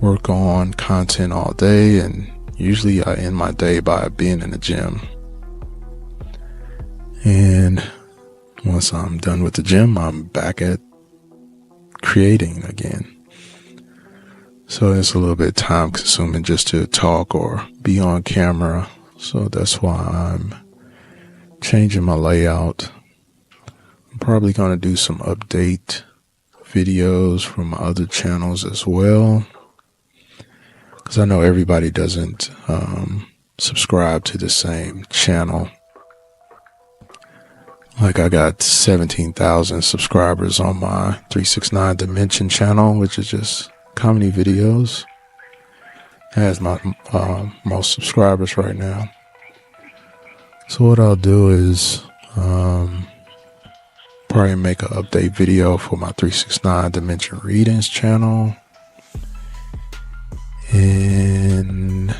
work on content all day, and usually I end my day by being in the gym. And once I'm done with the gym, I'm back at creating again. So it's a little bit time consuming just to talk or be on camera. So that's why I'm changing my layout. I'm probably going to do some update videos from my other channels as well, because I know everybody doesn't subscribe to the same channel. Like, I got 17,000 subscribers on my 369 Dimension channel, which is just comedy videos. It has my most subscribers right now. So what I'll do is probably make an update video for my 369 Dimension Readings channel, and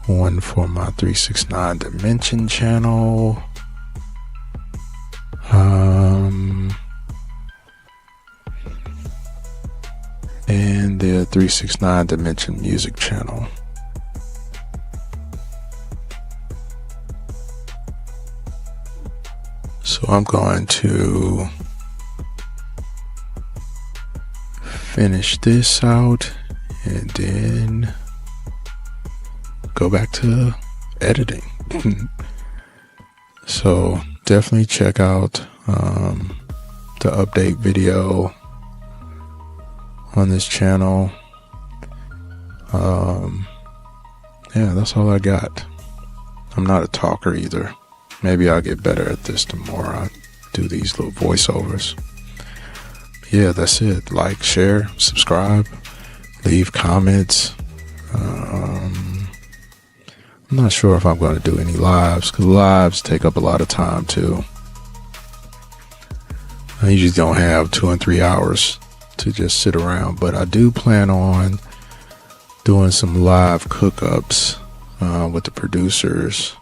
one for my 369 Dimension channel. And the 369 Dimension Music channel. So I'm going to finish this out and then go back to editing. So definitely check out the update video on this channel. Yeah, that's all I got. I'm not a talker either. Maybe I'll get better at this the more I do these little voiceovers. Yeah, that's it. Like, share, subscribe, leave comments. I'm not sure if I'm going to do any lives, because lives take up a lot of time too. I usually don't have 2 and 3 hours to just sit around, but I do plan on doing some live cookups with the producers,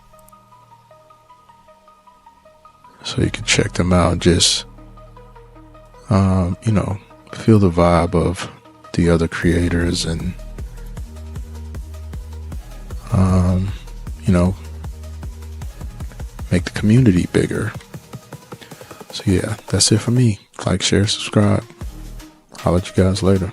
so you can check them out. Just you know, feel the vibe of the other creators, and you know, make the community bigger. So yeah, that's it for me. Like, share, subscribe. I'll let you guys later.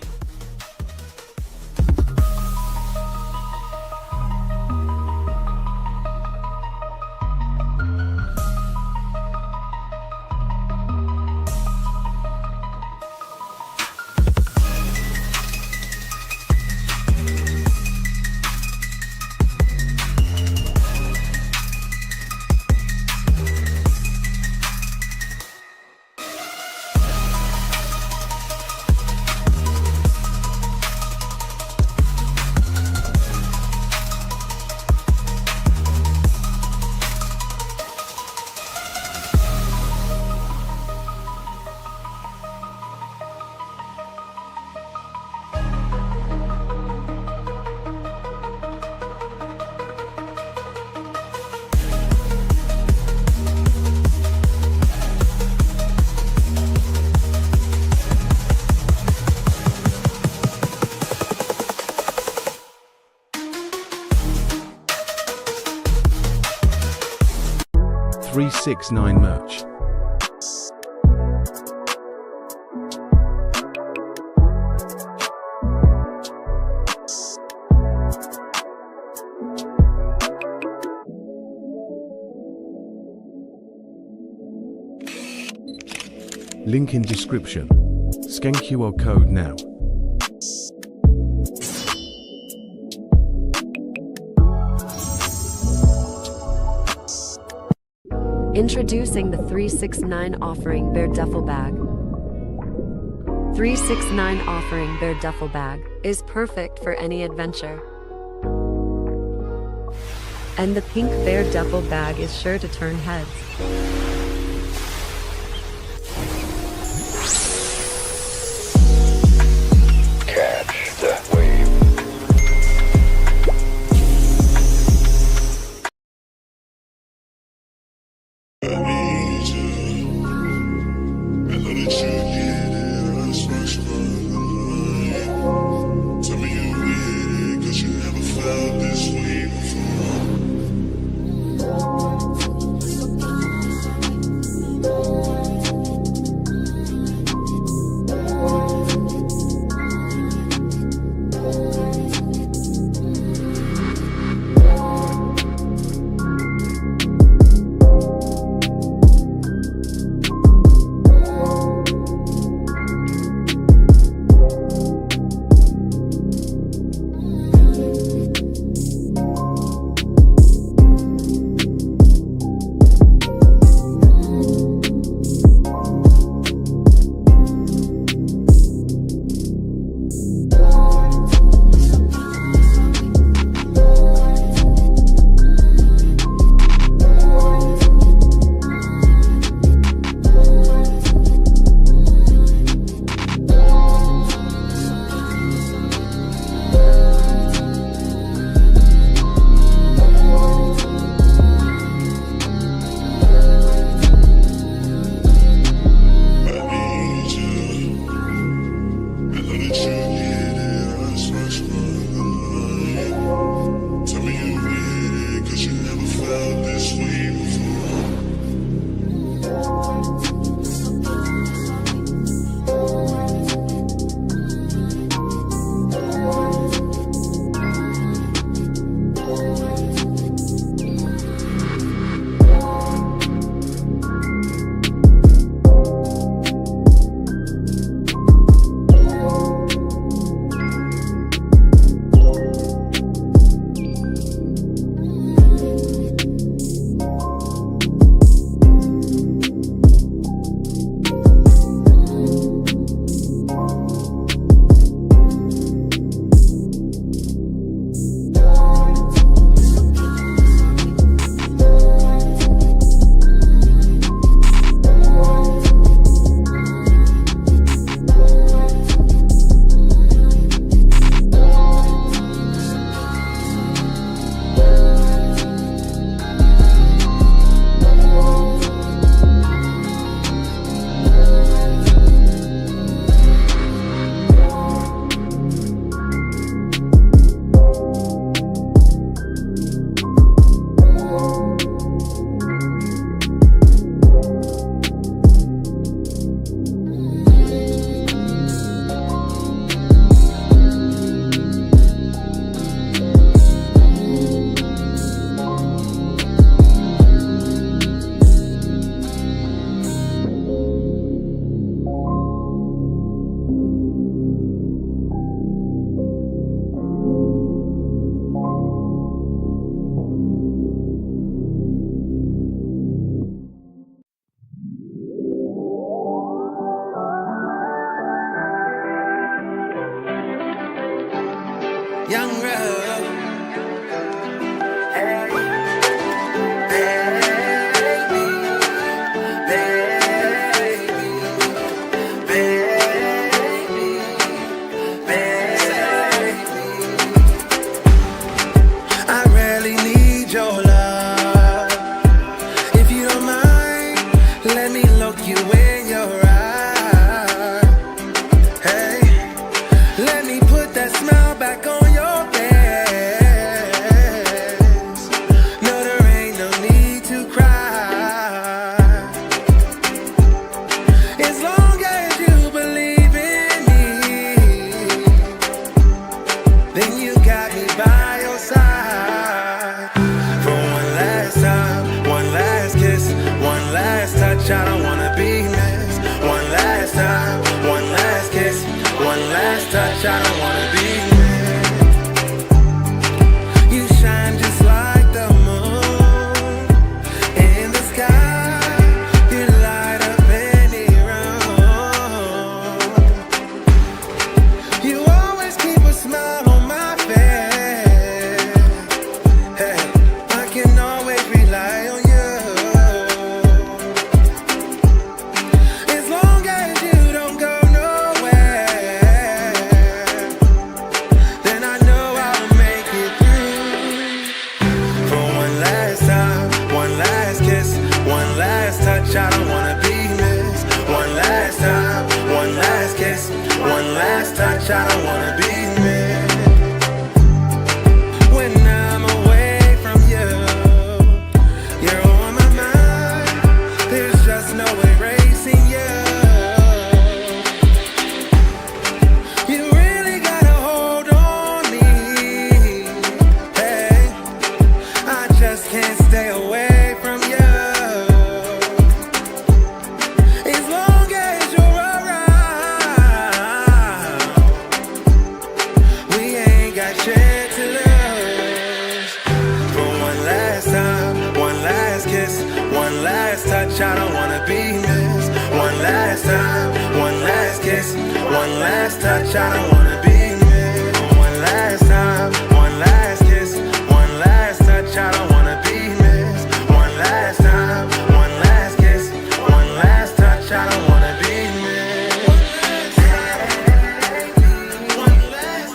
369 merch. Link in description. Scan QR code now. Introducing the 369 Offering Bear Duffel Bag. 369 Offering Bear Duffel Bag is perfect for any adventure. And the pink bear duffel bag is sure to turn heads. Catch the wave. Young Road. Hey, I really need your love. If you don't mind, let me look you in your eye. Hey, let me put that smile back on your face. last time, one last kiss, one last touch. I don't wanna be missed. You shine just like the moon in the sky. You light up any room. You always keep a smile on my face. Hey, I can always rely on you. As long as you don't go nowhere, then I know I'll make it through. For one last time, one last kiss, one last touch. I don't wanna be missed. One last time, one last kiss, one last touch. I don't wanna be missed. When I'm away from you, you're on my mind. There's just no erasing you. You really got a hold on me. Hey, I just can't stay away from you. As long as you're around, we ain't got shit to lose. For one last time, one last kiss, one last touch. I don't wanna be missed. One last time, one last kiss, one last touch. I don't wanna be missed. One last time, one last kiss, one last touch. I don't wanna be missed. One last time, one last kiss, one last touch. I don't wanna be missed. One last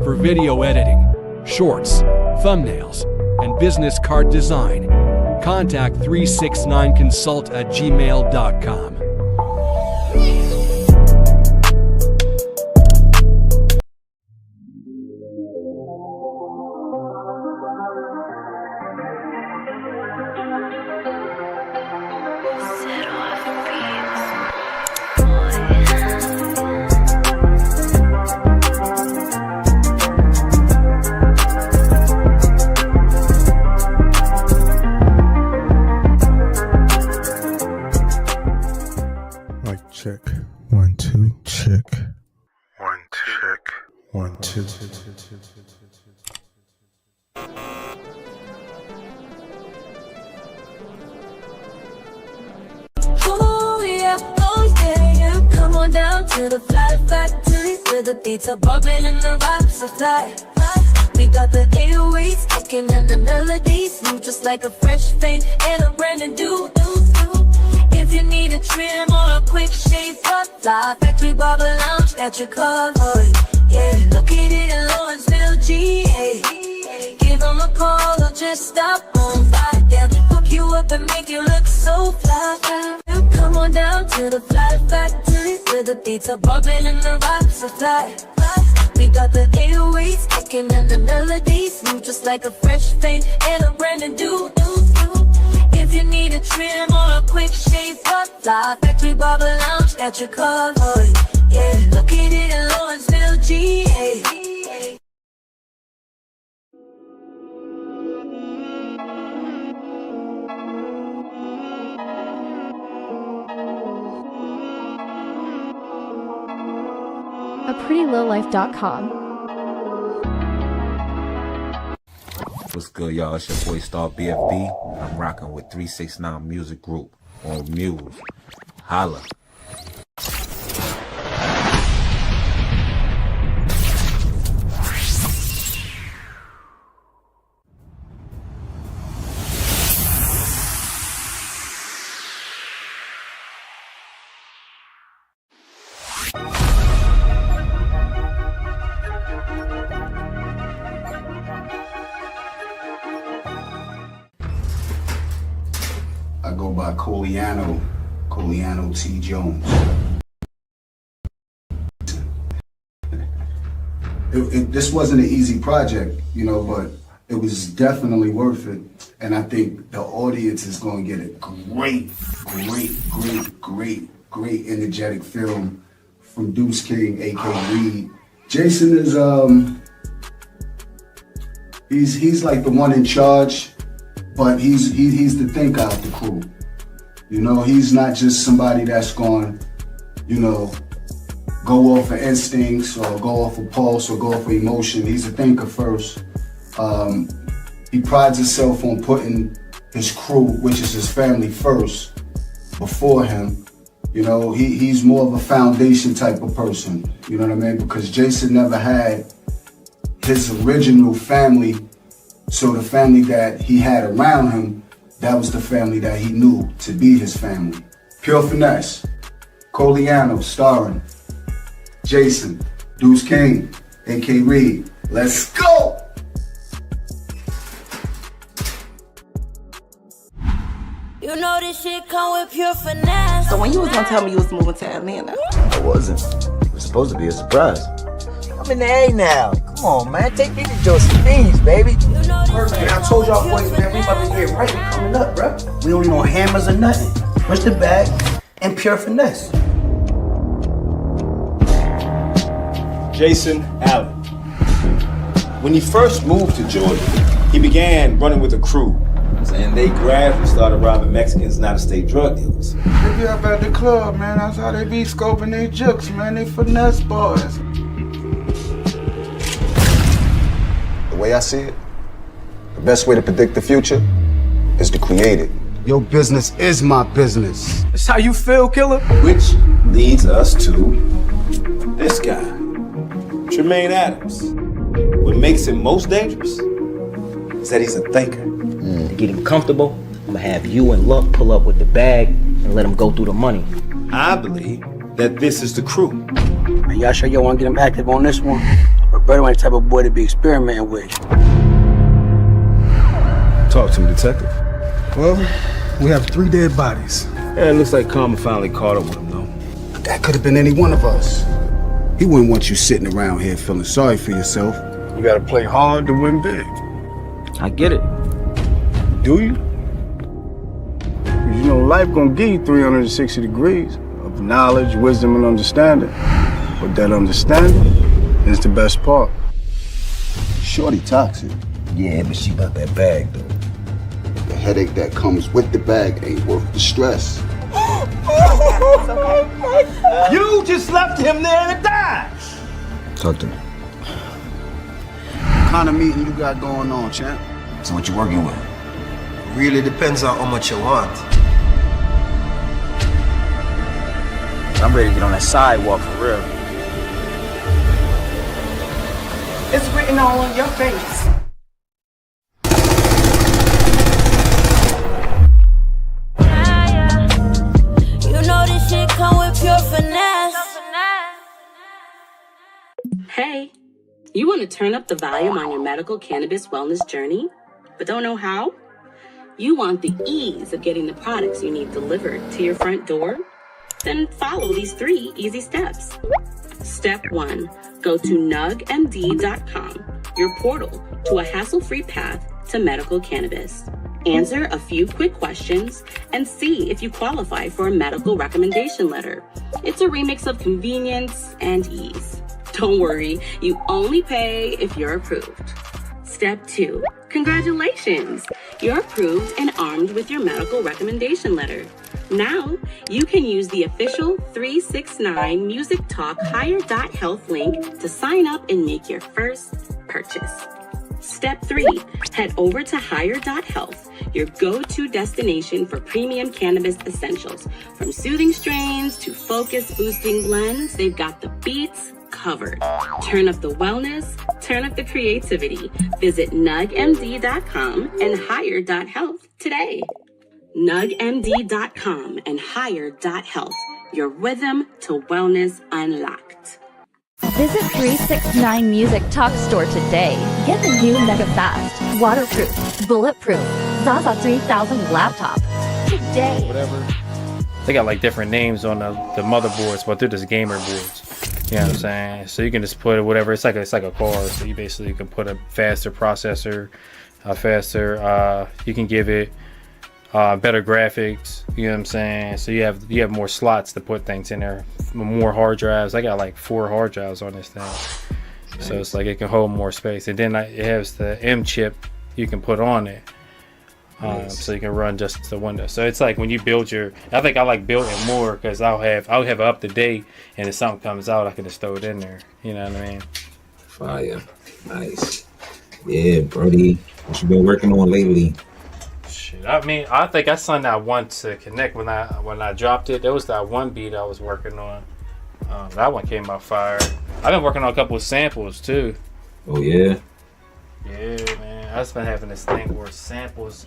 For video editing, shorts, thumbnails, and business card design, contact 369consult@gmail.com. Mic check. 1, 2, check. 1, check. 1, 2. Oh yeah, yeah. Come on down to the fly factory where the beats are bumping and the vibes are fly. We got the 808s kicking and the melodies move just like a fresh fade and a brand new. If you need a trim or a quick shave, Fly Factory Barber Lounge got you covered. Yeah, located in Lawrenceville, GA. Give them a call or just stop on by. They'll hook you up and make you look so fly. Come on down to the Fly Factory where the beats are bumping and the vibes are fly. We got the 808s kicking and the melodies move just like a fresh fade and a brand new. If you need a trim or a quick shave, Fly Factory Barber Lounge got you covered. Yeah, located in Lawrenceville, GA. aprettylowlife.com. What's good, y'all? It's your boy Star BFD. I'm rocking with 369 Music Group on Muse. Holla. I go by Coliano T. Jones. This wasn't an easy project, you know, but it was definitely worth it. And I think the audience is going to get a great energetic film from Deuce King, A.K. Reed. Jason is, he's like the one in charge, but he's the thinker out the crew. You know, he's not just somebody that's going, you know, go off of instincts or go off of pulse or go off of emotion. He's a thinker first. He prides himself on putting his crew, which is his family, first before him. You know, he's more of a foundation type of person. You know what I mean? Because Jason never had his original family. So the family that he had around him, that was the family that he knew to be his family. Pure Finesse, Coliano starring Jason, Deuce King, A.K. Reed. Let's go! You know this shit come with pure finesse. So when you was gonna tell me you was moving to Atlanta? I wasn't. It was supposed to be a surprise. I'm in the A now. Come on, man. Take me to Josephine's, baby. Man, I told y'all boys, man, we about to get right coming up, bro. We don't need no hammers or nothing. Push the bag and pure finesse. Jason Allen. When he first moved to Georgia, he began running with a crew. And they gradually started robbing Mexicans and out-of-state drug dealers. They be up at the club, man. That's how they be scoping their jukes, man. They finesse boys. The way I see it, the best way to predict the future is to create it. Your business is my business. That's how you feel, killer? Which leads us to this guy, Tremaine Adams. What makes him most dangerous is that he's a thinker. To get him comfortable, I'm gonna have you and Luck pull up with the bag and let him go through the money. I believe that this is the crew. Man, y'all sure y'all wanna get him active on this one? Roberto ain't the type of boy to be experimenting with. Talk to me, detective. Well, we have 3 dead bodies. Yeah, it looks like karma finally caught up with him, though. That could have been any one of us. He wouldn't want you sitting around here feeling sorry for yourself. You gotta play hard to win big. I get it. Do you? You know, life gonna give you 360 degrees of knowledge, wisdom, and understanding. But that understanding is the best part. Shorty toxic. Yeah, but she about that bag, though. The headache that comes with the bag ain't worth the stress. You just left him there to die! Talk to me. What kind of meeting you got going on, champ? So what you working with? Really depends on how much you want. I'm ready to get on that sidewalk for real. It's written all on your face. You know this shit come with pure finesse. Hey, you want to turn up the volume on your medical cannabis wellness journey, but don't know how? You want the ease of getting the products you need delivered to your front door? Then follow these 3 easy steps. Step 1, go to nugmd.com, your portal to a hassle-free path to medical cannabis. Answer a few quick questions and see if you qualify for a medical recommendation letter. It's a remix of convenience and ease. Don't worry, you only pay if you're approved. Step 2, congratulations! You're approved and armed with your medical recommendation letter. Now, you can use the official 369 Music Talk Higher.health link to sign up and make your first purchase. Step 3, head over to Higher.health, your go-to destination for premium cannabis essentials. From soothing strains to focus-boosting blends, they've got the beats covered. Turn up the wellness, turn up the creativity. Visit nugmd.com and Higher.health today. nugmd.com and Higher.health, your rhythm to wellness unlocked. Visit 369 Music Talk Store today. Get the new Mega Fast, waterproof, bulletproof, Zaza 3000 laptop today. Whatever. They got like different names on the motherboards, but they're just gamer boards. You know what I'm saying? So you can just put whatever. It's like a car. So you basically can put a faster processor, faster. You can give it better graphics. You know what I'm saying? So you have more slots to put things in there, more hard drives. I got like 4 hard drives on this thing, nice. So it's like it can hold more space. And then it has the M chip you can put on it, nice. So you can run just the Windows. So it's like when you build I think I like building more because I'll have it up to date, and if something comes out, I can just throw it in there. You know what I mean? Fire, nice. Yeah, Brody, what you been working on lately? I mean, I think I sung that one to Connect when I dropped it. There was that one beat I was working on. That one came out fire. I've been working on a couple of samples too. Oh yeah. Yeah, man. I've just been having this thing where samples.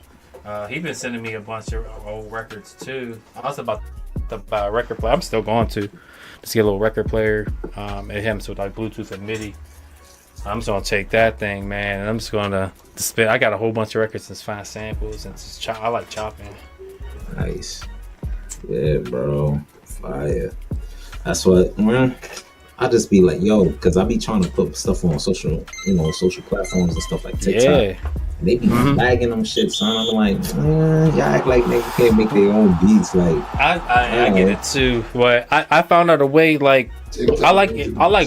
He been sending me a bunch of old records too. I was about to buy a record player. I'm still going to just get a little record player. It has with like Bluetooth and MIDI. I'm just gonna take that thing, man, and I'm just gonna spit. I got a whole bunch of records and find samples and just I like chopping. Nice. Yeah, bro. Fire. That's what, man. I just be like, yo, because I be trying to put stuff on social platforms and stuff like TikTok. Yeah. And they be lagging them shit, son. I'm like, y'all act like niggas can't make their own beats. Like, I get it too. But I found out a way, like, I like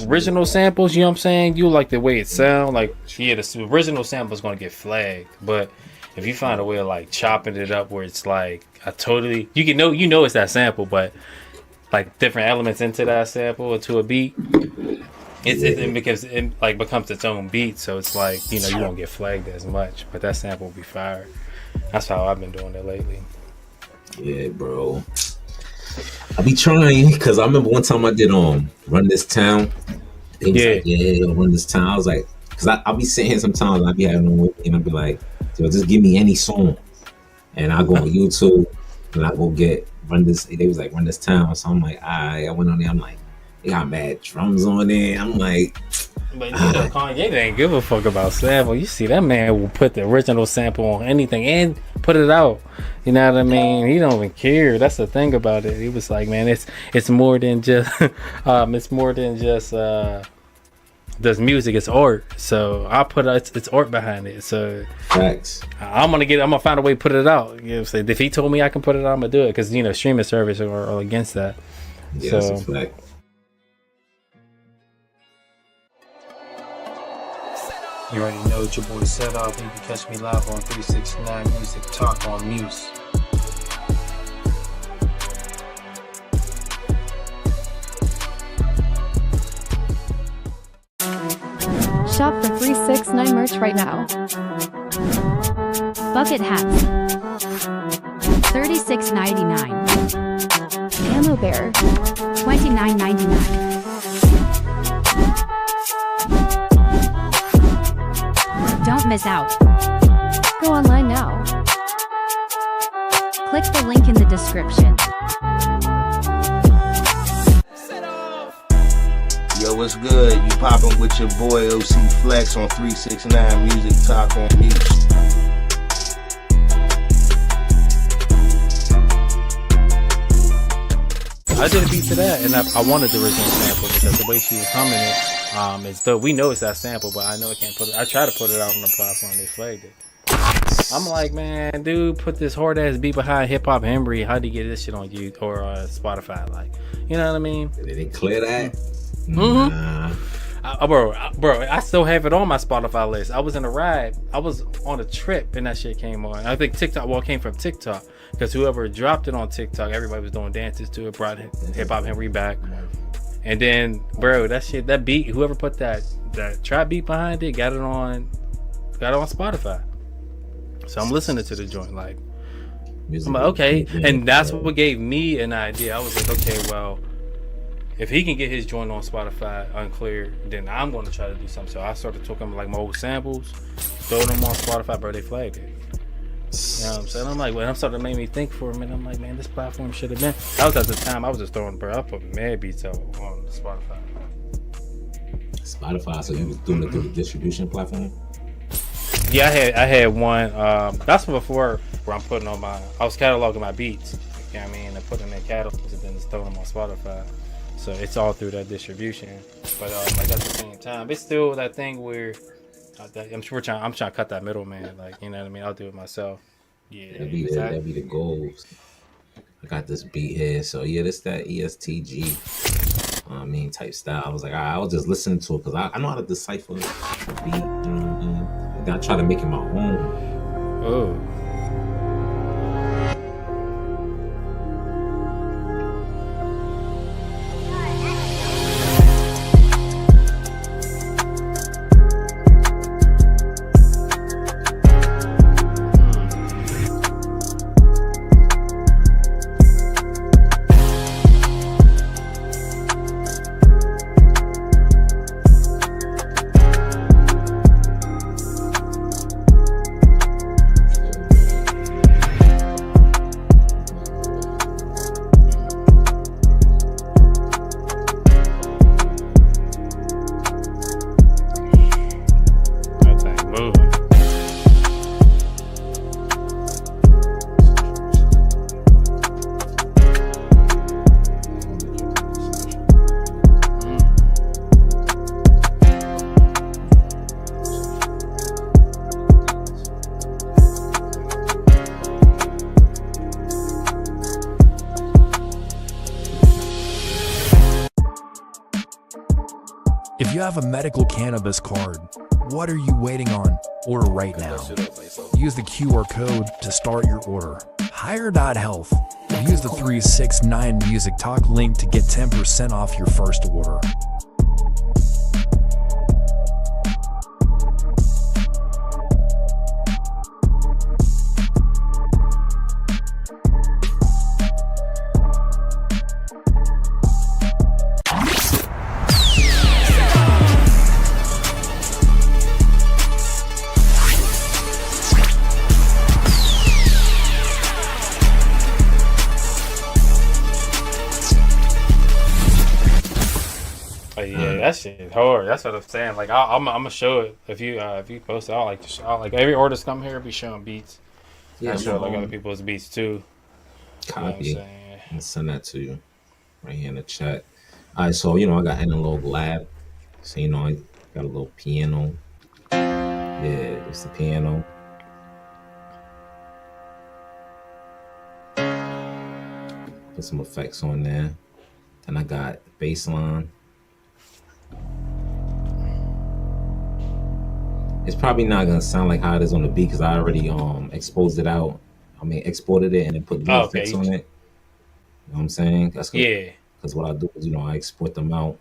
original samples, you know what I'm saying? You like the way it sound. Like, yeah, the original sample is gonna get flagged. But if you find a way of like chopping it up where it's like you know it's that sample, but like different elements into that sample or to a beat, it becomes its own beat. So it's like, you don't get flagged as much, but that sample will be fire. That's how I've been doing it lately. Yeah, bro. I be trying, because I remember one time I did Run This Town. They was like, yeah, Run This Town. I was like, because I'll be sitting here sometimes and I be having them with me and I'll be like, yo, just give me any song. And I go on YouTube and I go get Run This. They was like, Run This Town. So I'm like, I went on there. I'm like, they got mad drums on there. I'm like, but Kanye didn't give a fuck about sample. You see, that man will put the original sample on anything and put it out. You know what I mean? He don't even care. That's the thing about it. He was like, man, it's more than just does music. It's art. So I put it's art behind it. So facts. I'm gonna find a way to put it out. You know what I'm saying? If he told me I can put it out, I'm gonna do it, because streaming service are against that. Yeah, so, that's a fact. You already know what your boy set off. You can catch me live on 369 Music Talk on Muse. Shop for 369 merch right now. Bucket hats, $36.99. Camo bear, $29.99. Don't miss out. Go online now. Click the link in the description. Yo, what's good? You poppin' with your boy OC Flex on 369 Music Talk on Muse. I did a beat to that, and I wanted the original sample because the way she was humming it, it's though we know it's that sample, but I know I can't put it. I tried to put it out on the platform, they flagged it. I'm like, man, dude, put this hard ass beat behind Hip Hop Henry. How'd you get this shit on YouTube or Spotify? Like, you know what I mean? Did they clear that? Mm-hmm. Bro, I still have it on my Spotify list. I was in a ride. I was on a trip and that shit came on. I think it came from TikTok, because whoever dropped it on TikTok, everybody was doing dances to it, brought Hip Hop Henry back. And then, bro, that beat, whoever put that trap beat behind it, got it on Spotify. So I'm listening to the joint, like, I'm like, okay. And that's what gave me an idea. I was like, okay, well, if he can get his joint on Spotify unclear, then I'm going to try to do something. So I started talking like my old samples, throw them on Spotify, bro. They flagged it. You know what I'm saying? I'm like, well, I'm starting to make me think for a minute. I'm like, man, this platform should have been. That was at the time I was just throwing, bro. I put mad beats out on Spotify. Spotify, so you was doing it through the distribution platform? Yeah, I had one. That's before where I'm putting on I was cataloging my beats. You know what I mean? And putting them in catalogs and then just throwing them on Spotify. So it's all through that distribution. But like at the same time, it's still that thing where I'm sure I'm trying to cut that middleman. Like, you know what I mean? I'll do it myself. Yeah, That'd be the goals. I got this beat here, so yeah, this that ESTG. I mean, type style. I was like, I was just listening to it because I know how to decipher the beat. You know what I mean? And then I try to make it my own. Oh. If you have a medical cannabis card, what are you waiting on? Order right now. Use the QR code to start your order. Hire.health. Use the 369 Music Talk link to get 10% off your first order. That shit hard. That's what I'm saying. Like I'm gonna show it if you post it. I like every artist come here be showing beats. Yeah, I show like other people's beats too. Copy. You know what I'm saying? And send that to you right here in the chat. All right, so I got Analog Lab. So I got a little piano. Yeah, it's the piano. Put some effects on there. Then I got bass line. It's probably not gonna sound like how it is on the beat because I already exposed it out. I mean, exported it and then put the effects on it. You know what I'm saying? That's yeah. Because what I do is, I export them out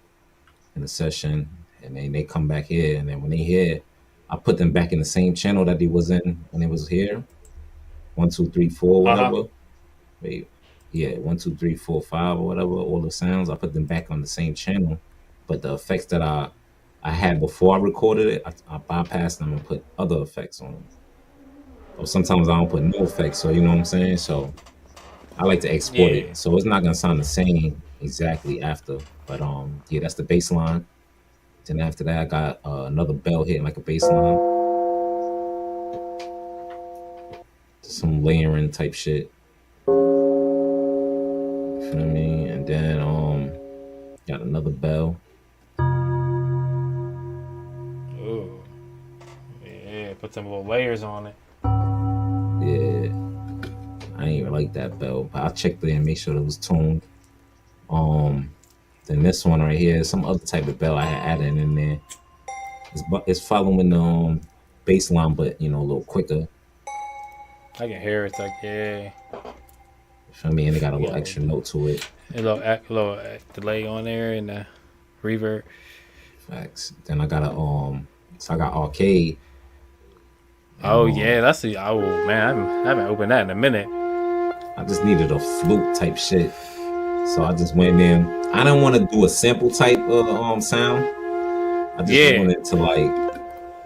in the session, and then they come back here, and then when they here, I put them back in the same channel that they was in when they was here. 1, 2, 3, 4, whatever. Wait, yeah, 1, 2, 3, 4, 5, or whatever. All the sounds, I put them back on the same channel, but the effects that I had before I recorded it, I bypassed them and put other effects on them. Or sometimes I don't put no effects, so you know what I'm saying? So I like to export it. So it's not gonna sound the same exactly after. But yeah, that's the bass line. Then after that I got another bell hitting like a bass line. Some layering type shit. You feel me? And then got another bell. Put some little layers on it. Yeah, I ain't even like that bell, but I checked it and make sure it was tuned. Then this one right here, some other type of bell I had added in there. It's following the bass line, but a little quicker. I can hear it. It's like You feel me? And it got a little extra note to it. A little delay on there and the reverb. Facts. Then I got I got arcade. Oh yeah, that's the man. I haven't opened that in a minute. I just needed a flute type shit, so I just went in. I didn't want to do a sample type of sound. I just wanted to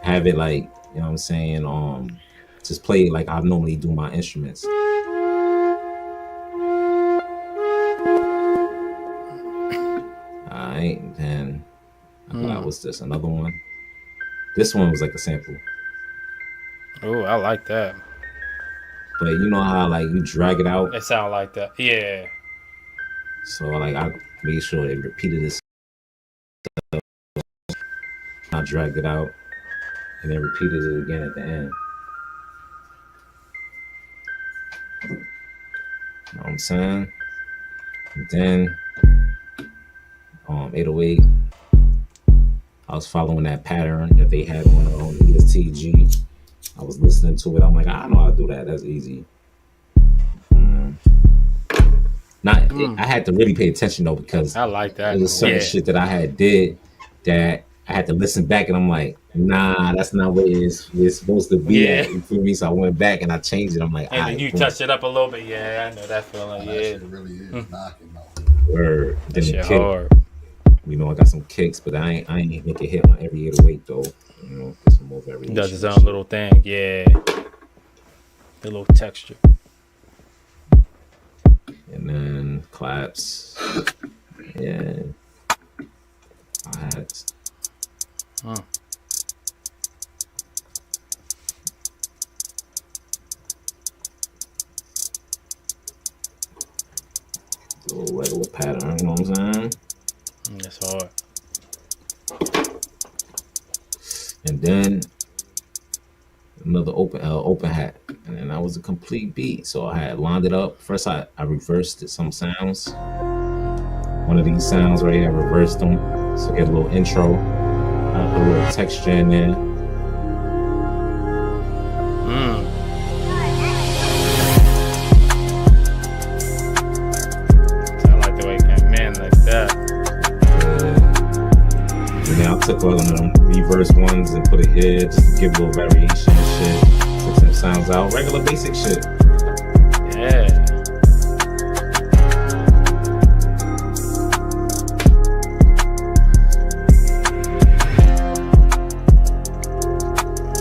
have it you know what I'm saying. Just play it like I normally do my instruments. Alright, then I got what's this? Another one. This one was like a sample. Oh, I like that. But you know how you drag it out? It sound like that. Yeah. So I made sure it repeated this. I dragged it out. and then repeated it again at the end. You know what I'm saying? And then 808, I was following that pattern that they had on ESTG. I was listening to it. I'm like, I know how to do that. That's easy. I had to really pay attention though, because I like that. There was certain shit that I had did that I had to listen back, and I'm like, nah, that's not where it's supposed to be at. You feel me? So I went back and I changed it. I'm like, and then you touched it up a little bit. Yeah, I know that feeling. That shit really is knocking though. Word. That Then the shit kick, hard. you know, I got some kicks, but I ain't make it hit on every 808 though. You know, get some more variation. Does its own little thing. Yeah. The little texture. And then claps. Yeah. Hi-hats. A little regular pattern, you know what I'm saying? That's hard. And then another open hat, and then that was a complete beat. So I had lined it up. First, I reversed some sounds. One of these sounds right here, I reversed them, so get a little intro. I put a little texture in there. Sound like the way it came in like that. And then I took all of them reverse ones and put it here, just to give a little variation and shit. Took some sounds out, regular basic shit. Yeah.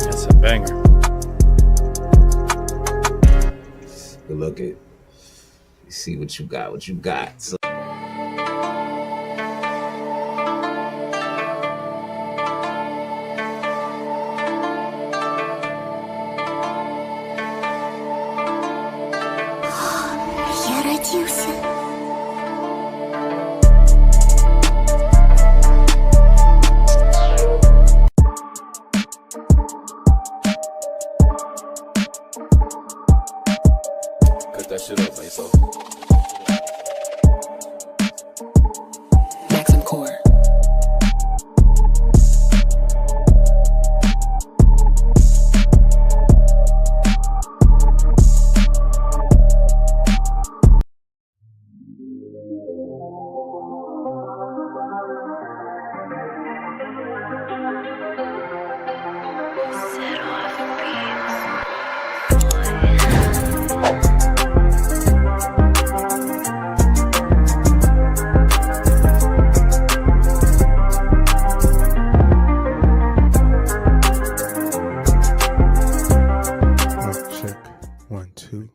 That's a banger. Good look at, you see what you got. So Я родился. Cut that shit up, Maso. Maxim Core.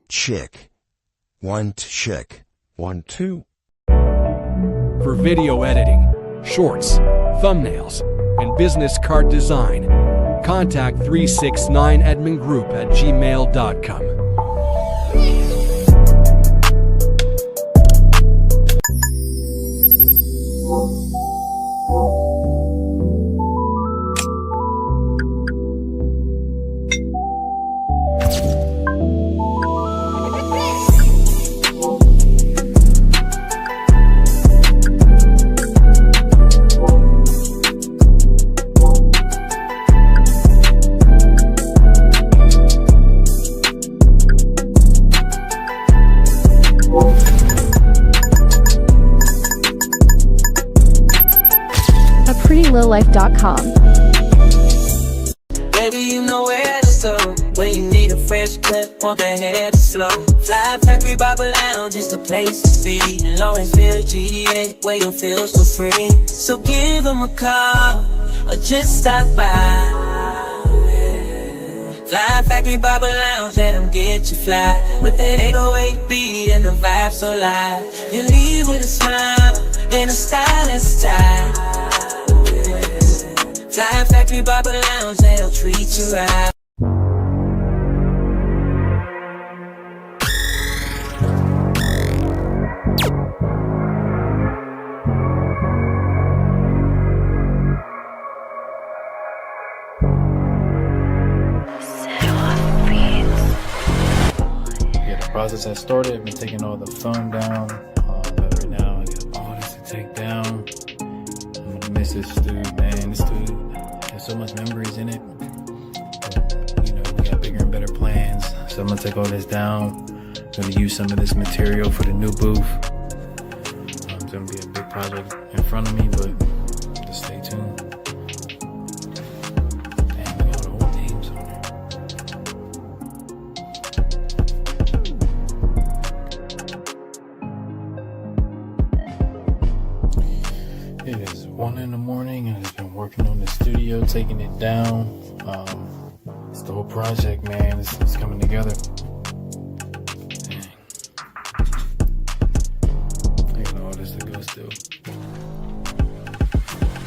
Check. 1, check. 1, 2. For video editing, shorts, thumbnails, and business card design, contact 369admingroup@gmail.com. APrettyLowLife.com. Baby, you know where to start. When you need a fresh cut, want that hair to slow. Fly Factory Barber Lounge is the place to be. In Lawrenceville, GA, where you feel so free. So give them a call, or just stop by. Fly Factory Barber Lounge, let them get you fly. With that 808 beat and the vibe so live. You leave with a smile and a stylish style. Fly Factory Barber Lounge, they'll treat you right. process has started. I've been taking all the phone down. But right now I got all this to take down. I'm gonna miss this dude, man. This dude has so much memories in it. But, you know, we got bigger and better plans. So I'm gonna take all this down. I'm gonna use some of this material for the new booth. It's gonna be a big project in front of me, but just stay tuned. Damn, we got all the old names on there. It is 1 in the morning. I've been working on the studio, taking it down. It's the whole project, man. It's coming together.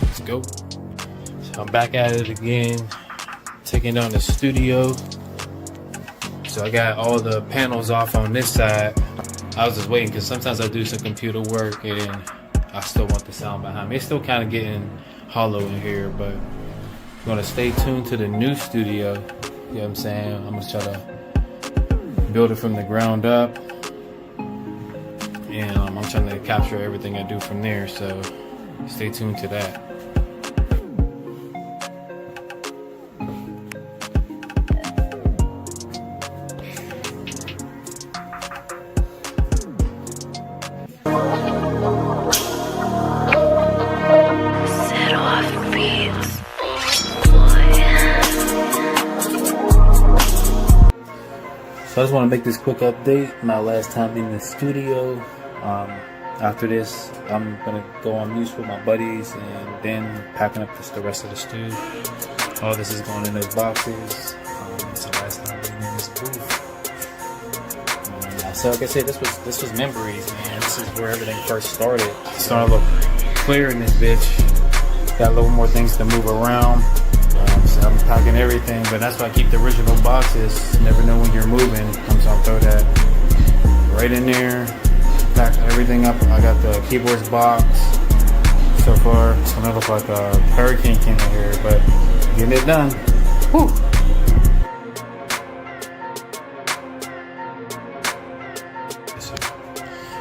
Let's go. So I'm back at it again, taking down the studio. So I got all the panels off on this side. I was just waiting because sometimes I do some computer work and I still want the sound behind me. It's still kind of getting hollow in here, but I'm gonna stay tuned to the new studio. You know what I'm saying? I'm gonna try to build it from the ground up. And I'm trying to capture everything I do from there, so stay tuned to that. Set off beats. So I just want to make this quick update. My last time in the studio. After this, I'm gonna go on mute with my buddies and then packing up the rest of the stew. All this is going in those boxes. It's the last time being in this booth. So like I said, this was memories, man. This is where everything first started. It's starting to look clear in this bitch. Got a little more things to move around. So I'm packing everything, but that's why I keep the original boxes. You never know when you're moving. I'm just gonna throw that right in there. Pack everything up. I got the keyboards box. So far, it's gonna look like a hurricane came in here, but getting it done. Whew.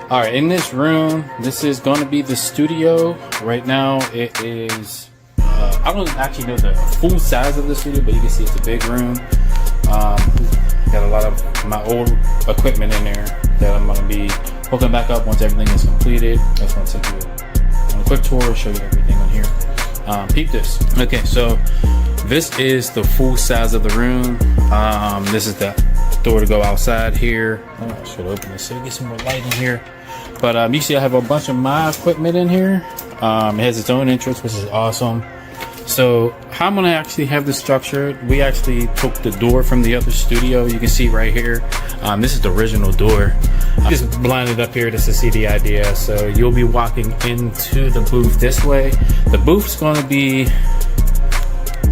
All right, in this room, this is going to be the studio. Right now, it is. I don't actually know the full size of the studio, but you can see it's a big room. Got a lot of my old equipment in there that I'm going to be hooking back up once everything is completed. I just want to take you on a quick tour, show you everything on here. Peep this. Okay, so this is the full size of the room. This is the door to go outside here. Oh, I should open this so we get some more light in here. But you see I have a bunch of my equipment in here. It has its own entrance, which is awesome. So how I'm gonna actually have this structured, we actually took the door from the other studio. You can see right here, this is the original door. I just blinded up here just to see the idea. So you'll be walking into the booth this way. The booth's gonna be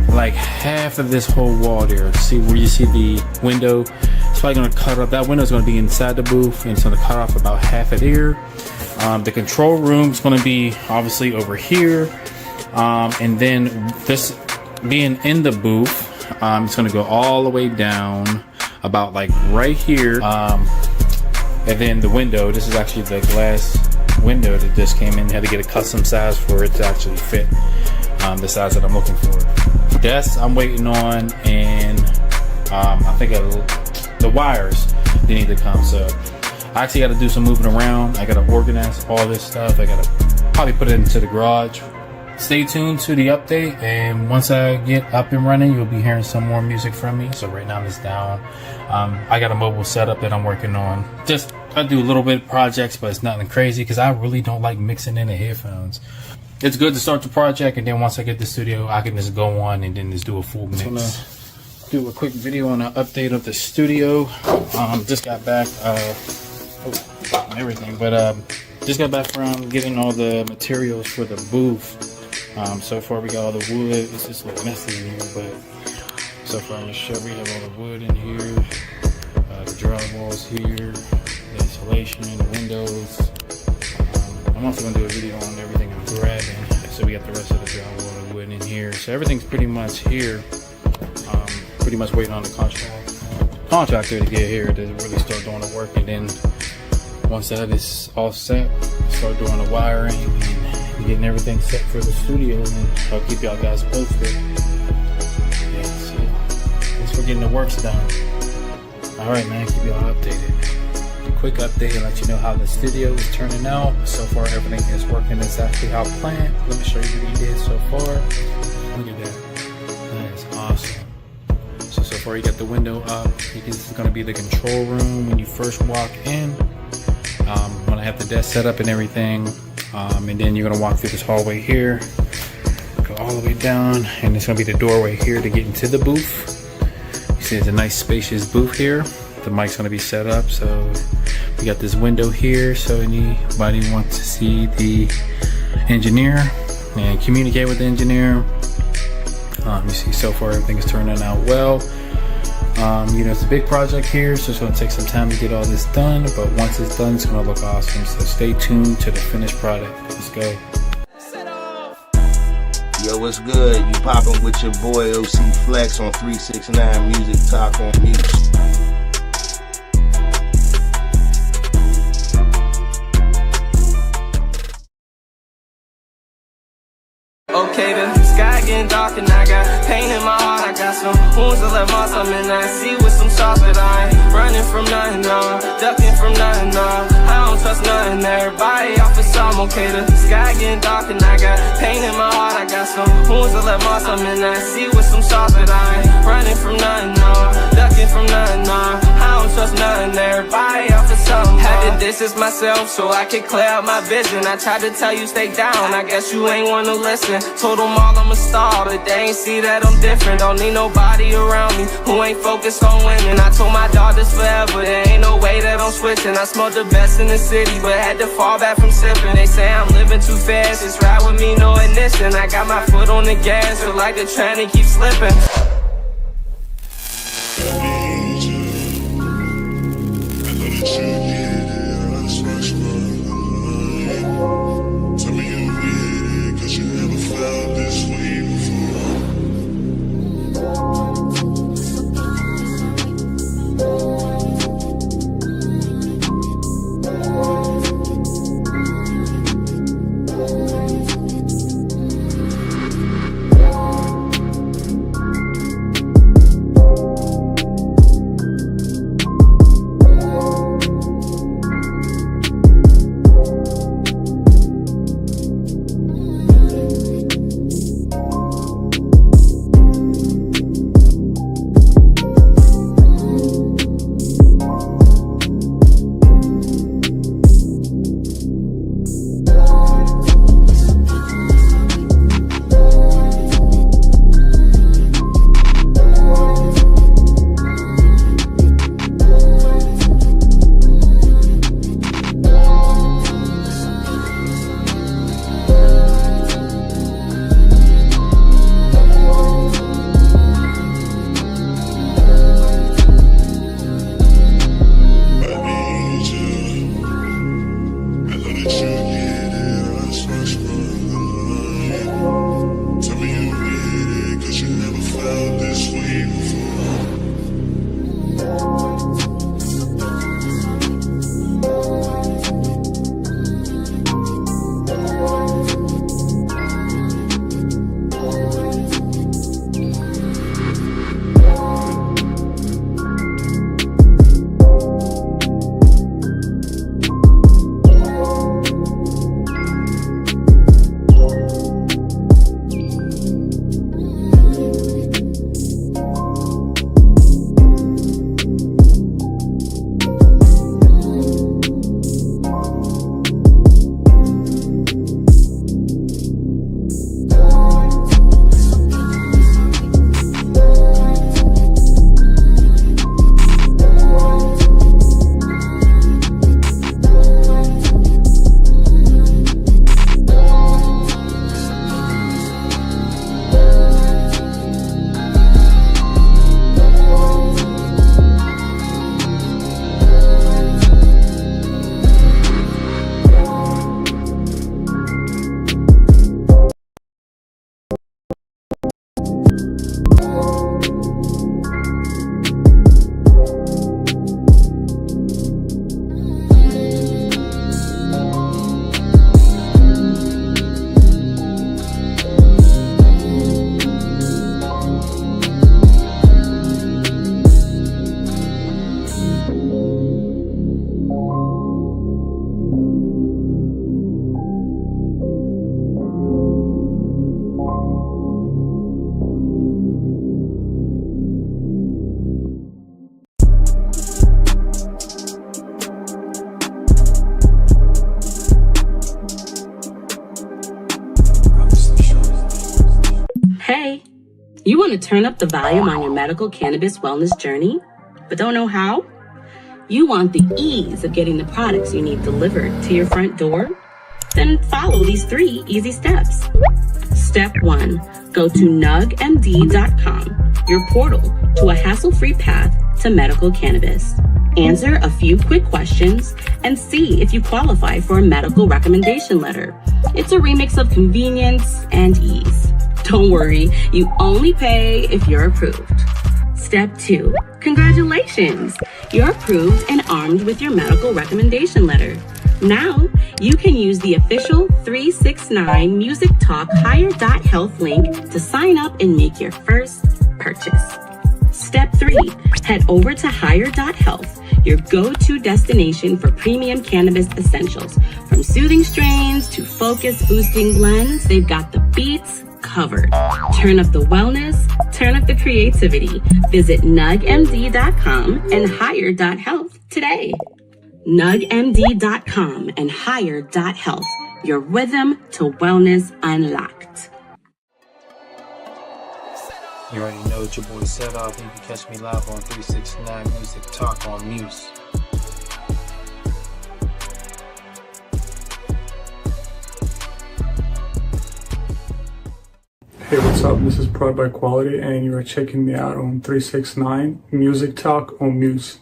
like half of this whole wall there. See where you see the window? It's probably gonna cut off, that window's gonna be inside the booth and it's gonna cut off about half of there. The control room's gonna be obviously over here. And then this being in the booth, it's gonna go all the way down about like right here. And then the window, this is actually the glass window that just came in. Had to get a custom size for it to actually fit the size that I'm looking for. Desk I'm waiting on, and I think the wires, they need to come. So I actually got to do some moving around. I got to organize all this stuff. I got to probably put it into the garage. Stay tuned to the update, and once I get up and running, you'll be hearing some more music from me. So right now it's down. I got a mobile setup that I'm working on. Just I do a little bit of projects, but it's nothing crazy because I really don't like mixing in the headphones. It's good to start the project, and then once I get the studio, I can just go on and then just do a full mix. I'm gonna do a quick video on an update of the studio. Just got back, everything, but just got back from getting all the materials for the booth. So far we got all the wood. It's just a little messy in here, but so far I'm sure we have all the wood in here, the drywalls here, the insulation, the windows. I'm also gonna do a video on everything I'm grabbing. So we got the rest of the drywall and wood in here. So everything's pretty much here. Pretty much waiting on the contractor to get here to really start doing the work, and then once that is all set, start doing the wiring and getting everything set for the studio, and I'll keep y'all guys posted. Yeah, so thanks for getting the works done. Alright man, keep y'all updated. A quick update and let you know how the studio is turning out. So far everything is working exactly how planned. Let me show you what he did so far. Look at that. That is awesome. So far you got the window up. This is going to be the control room when you first walk in. When I have the desk set up and everything. And then you're going to walk through this hallway here. Go all the way down. And it's going to be the doorway here to get into the booth. You see it's a nice spacious booth here. The mic's going to be set up. So we got this window here. So anybody wants to see the engineer and communicate with the engineer. You see so far everything is turning out well. You know, it's a big project here, so it's going to take some time to get all this done, but once it's done, it's going to look awesome. So stay tuned to the finished product. Let's go. Yo, what's good? You popping with your boy OC Flex on 369 Music Talk on Mute. Okay, the sky getting dark and I got pain in my heart. I got some wounds that left marks. I'm in that sea with some shots, but I ain't running from nothing, no. Ducking from nothing, no. I don't trust nothing. Everybody off of some. Okay, the sky getting dark and I got pain in my heart. I got some wounds that left marks. I'm in that sea with some shots, but I ain't running from nothing, no. Ducking from nothing, no. I don't trust nothing. Everybody off of something. Had to distance myself so I could clear out my vision. I tried to tell you stay down. I guess you ain't wanna listen. Told them all I'm a star, but they ain't see that I'm different. Don't need nobody around me who ain't focused on winning. I told my dog this forever, there ain't no way that I'm switching. I smoked the best in the city, but had to fall back from sipping. They say I'm living too fast, just ride with me, no ignition. I got my foot on the gas, feel like the train keep slipping. You want to turn up the volume on your medical cannabis wellness journey, but don't know how? You want the ease of getting the products you need delivered to your front door? Then follow these 3 easy steps. Step 1, go to nugmd.com, your portal to a hassle-free path to medical cannabis. Answer a few quick questions and see if you qualify for a medical recommendation letter. It's a remix of convenience and ease. Don't worry, you only pay if you're approved. Step 2, congratulations! You're approved and armed with your medical recommendation letter. Now, you can use the official 369 Music Talk Higher.Health link to sign up and make your first purchase. Step 3, head over to Higher.Health, your go-to destination for premium cannabis essentials. From soothing strains to focus-boosting blends, they've got the beats covered. Turn up the wellness, turn up the creativity. Visit nugmd.com and Higher.Health today. nugmd.com and Higher.Health, your rhythm to wellness unlocked. You already know what your boy set off. You can catch me live on 369 Music Talk on Muse. Hey, what's up? This is Prod by Quality, and you are checking me out on 369 Music Talk on Muse.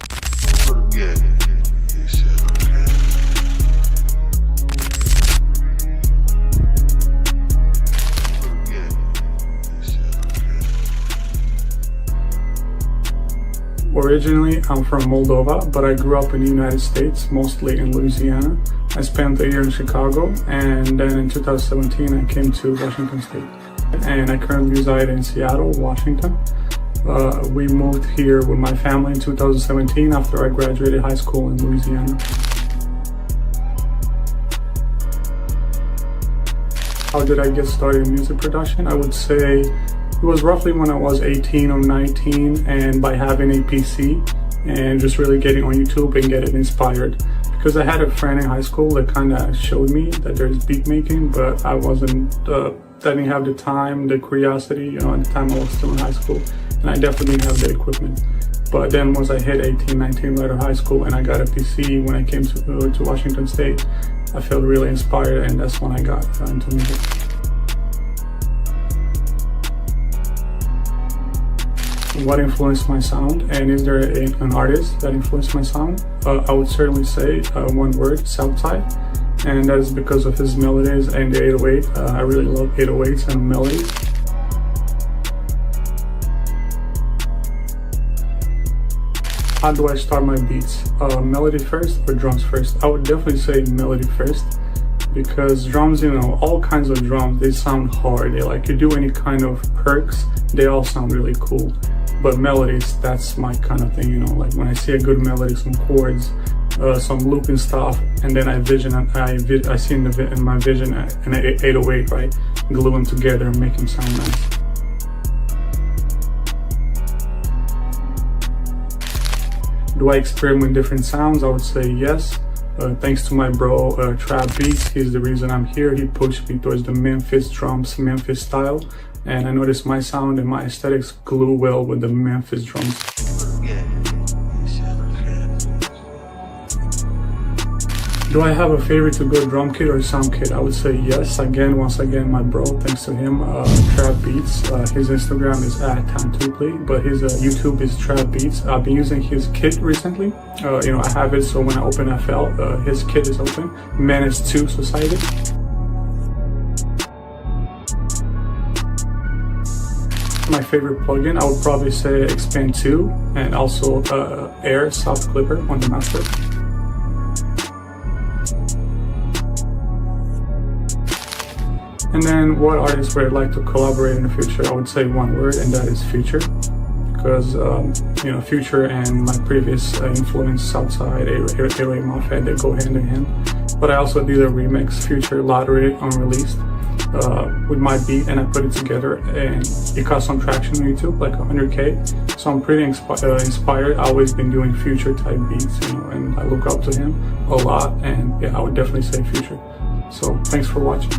Originally, I'm from Moldova, but I grew up in the United States, mostly in Louisiana. I spent a year in Chicago, and then in 2017, I came to Washington State. And I currently reside in Seattle, Washington. We moved here with my family in 2017 after I graduated high school in Louisiana. How did I get started in music production? I would say it was roughly when I was 18 or 19, and by having a PC and just really getting on YouTube and getting inspired. Because I had a friend in high school that kind of showed me that there's beat making, but I didn't have the time, the curiosity, at the time I was still in high school, and I definitely didn't have the equipment. But then once I hit 18, 19, right out of high school, and I got a PC when I came to Washington State, I felt really inspired, and that's when I got into music. What influenced my sound, and is there an artist that influenced my sound? I would certainly say one word, Southside, and that is because of his melodies and the 808. I really love 808s and melodies. How do I start my beats? Melody first or drums first? I would definitely say melody first, because drums, all kinds of drums, they sound hard. You do any kind of perks, they all sound really cool. But melodies, that's my kind of thing, like when I see a good melody, some chords, some looping stuff, and then I see in my vision an 808, right? Glue them together and make them sound nice. Do I experiment with different sounds? I would say yes. Thanks to my bro, Trap Beats, he's the reason I'm here. He pushed me towards the Memphis drums, Memphis style. And I noticed my sound and my aesthetics glue well with the Memphis drums. Do I have a favorite to go drum kit or sound kit? I would say yes. Once again, my bro, thanks to him, Trap Beats. His Instagram is @Tantupli, but his YouTube is Trap Beats. I've been using his kit recently. I have it, so when I open FL, his kit is open. Menace 2 Society. My favorite plugin, I would probably say Expand 2 and also Air Soft Clipper on the master. And then what artists would I like to collaborate in the future? I would say one word, and that is Future. Because, Future and my previous influence, Southside, 808 Mafia, they go hand in hand. But I also did a remix, Future Lottery Unreleased, with my beat, and I put it together, and it got some traction on YouTube, like 100K. So I'm pretty inspired. I've always been doing Future type beats, and I look up to him a lot, and yeah, I would definitely say Future. So thanks for watching.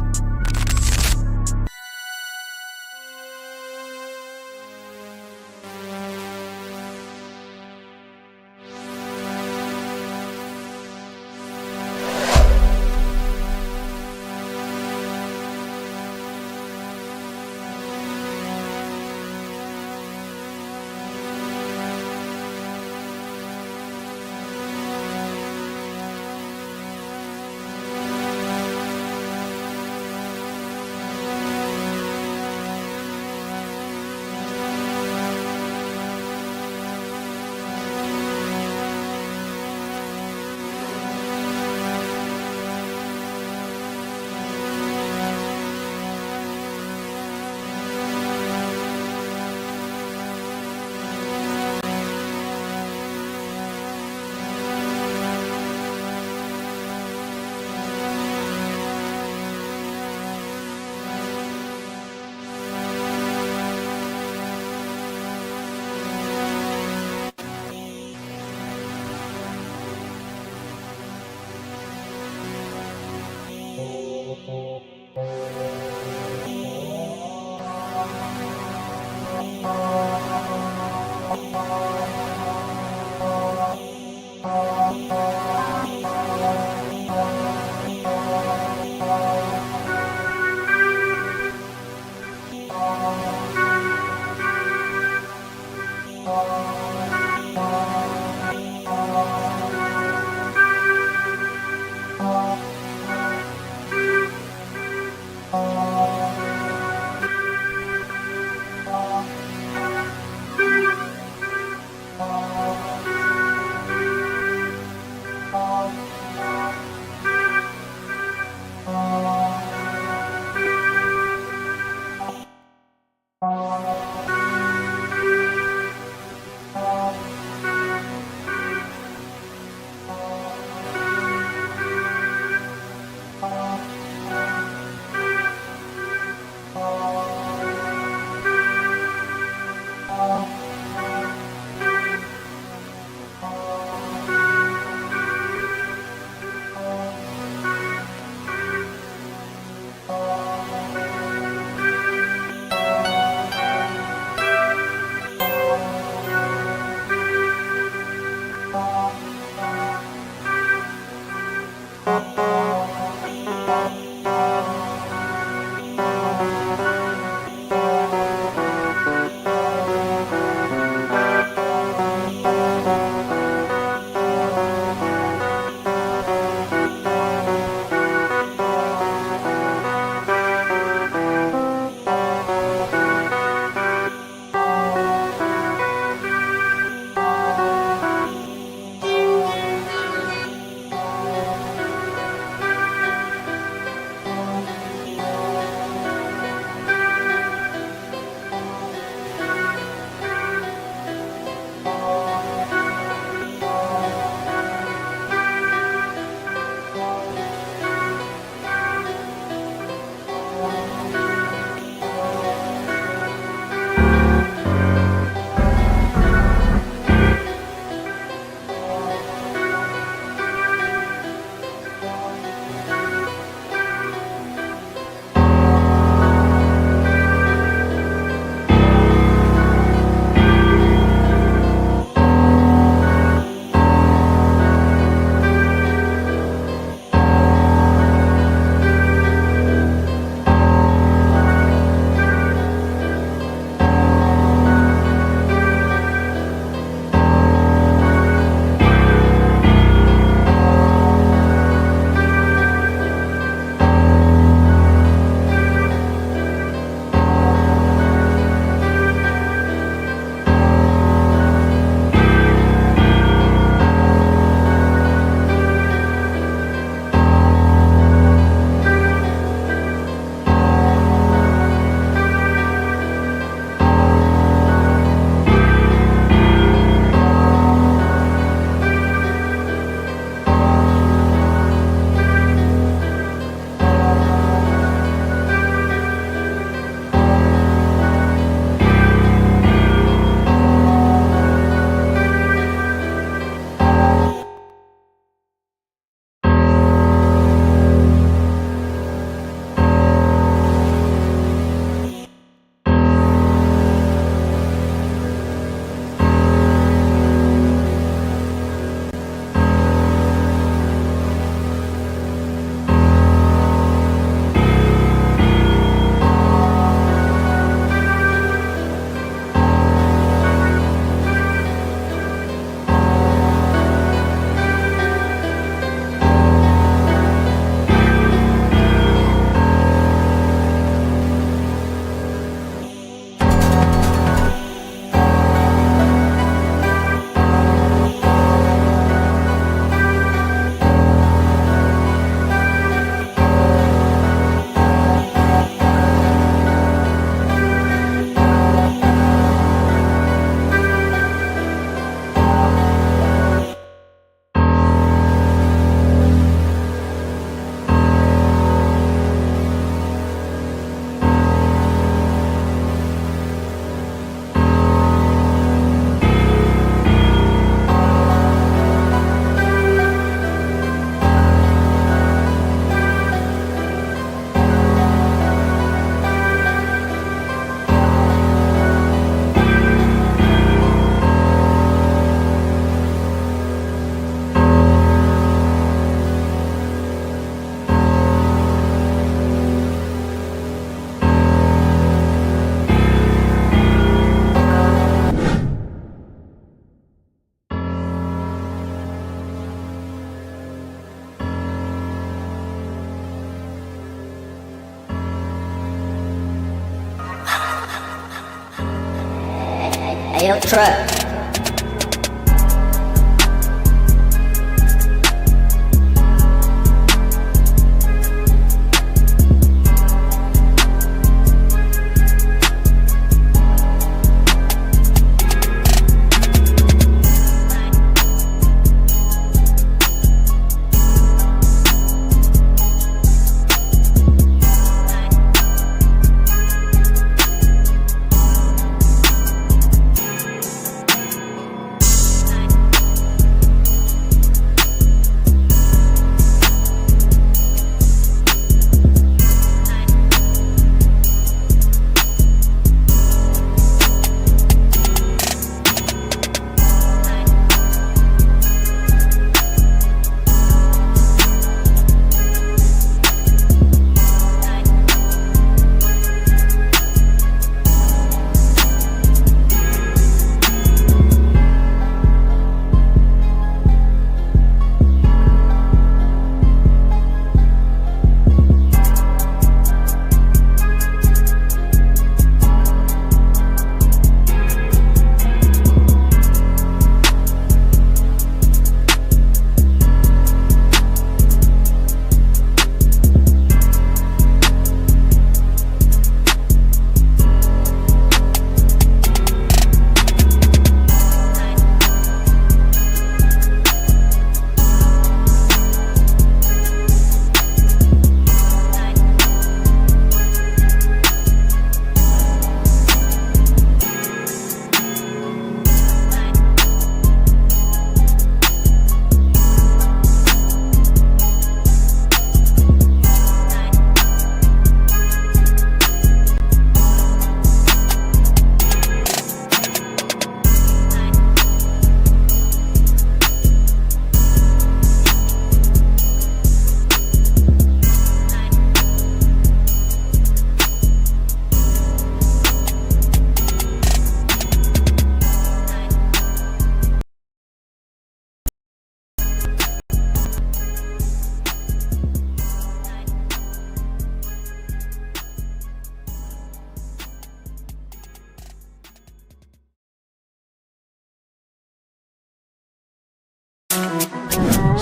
Ayo, truck.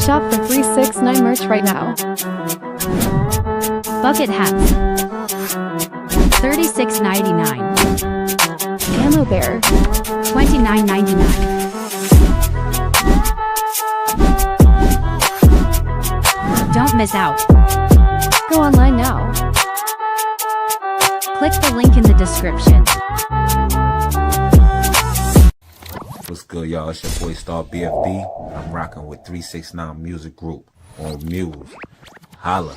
Shop for 369 merch right now. Bucket hats, $36.99. Camo bear, $29.99. Don't miss out. Go online now. Click the link in the description. What's good, y'all? It's your boy Star BFD. I'm rocking with 369 Music Group on Muse. Holla.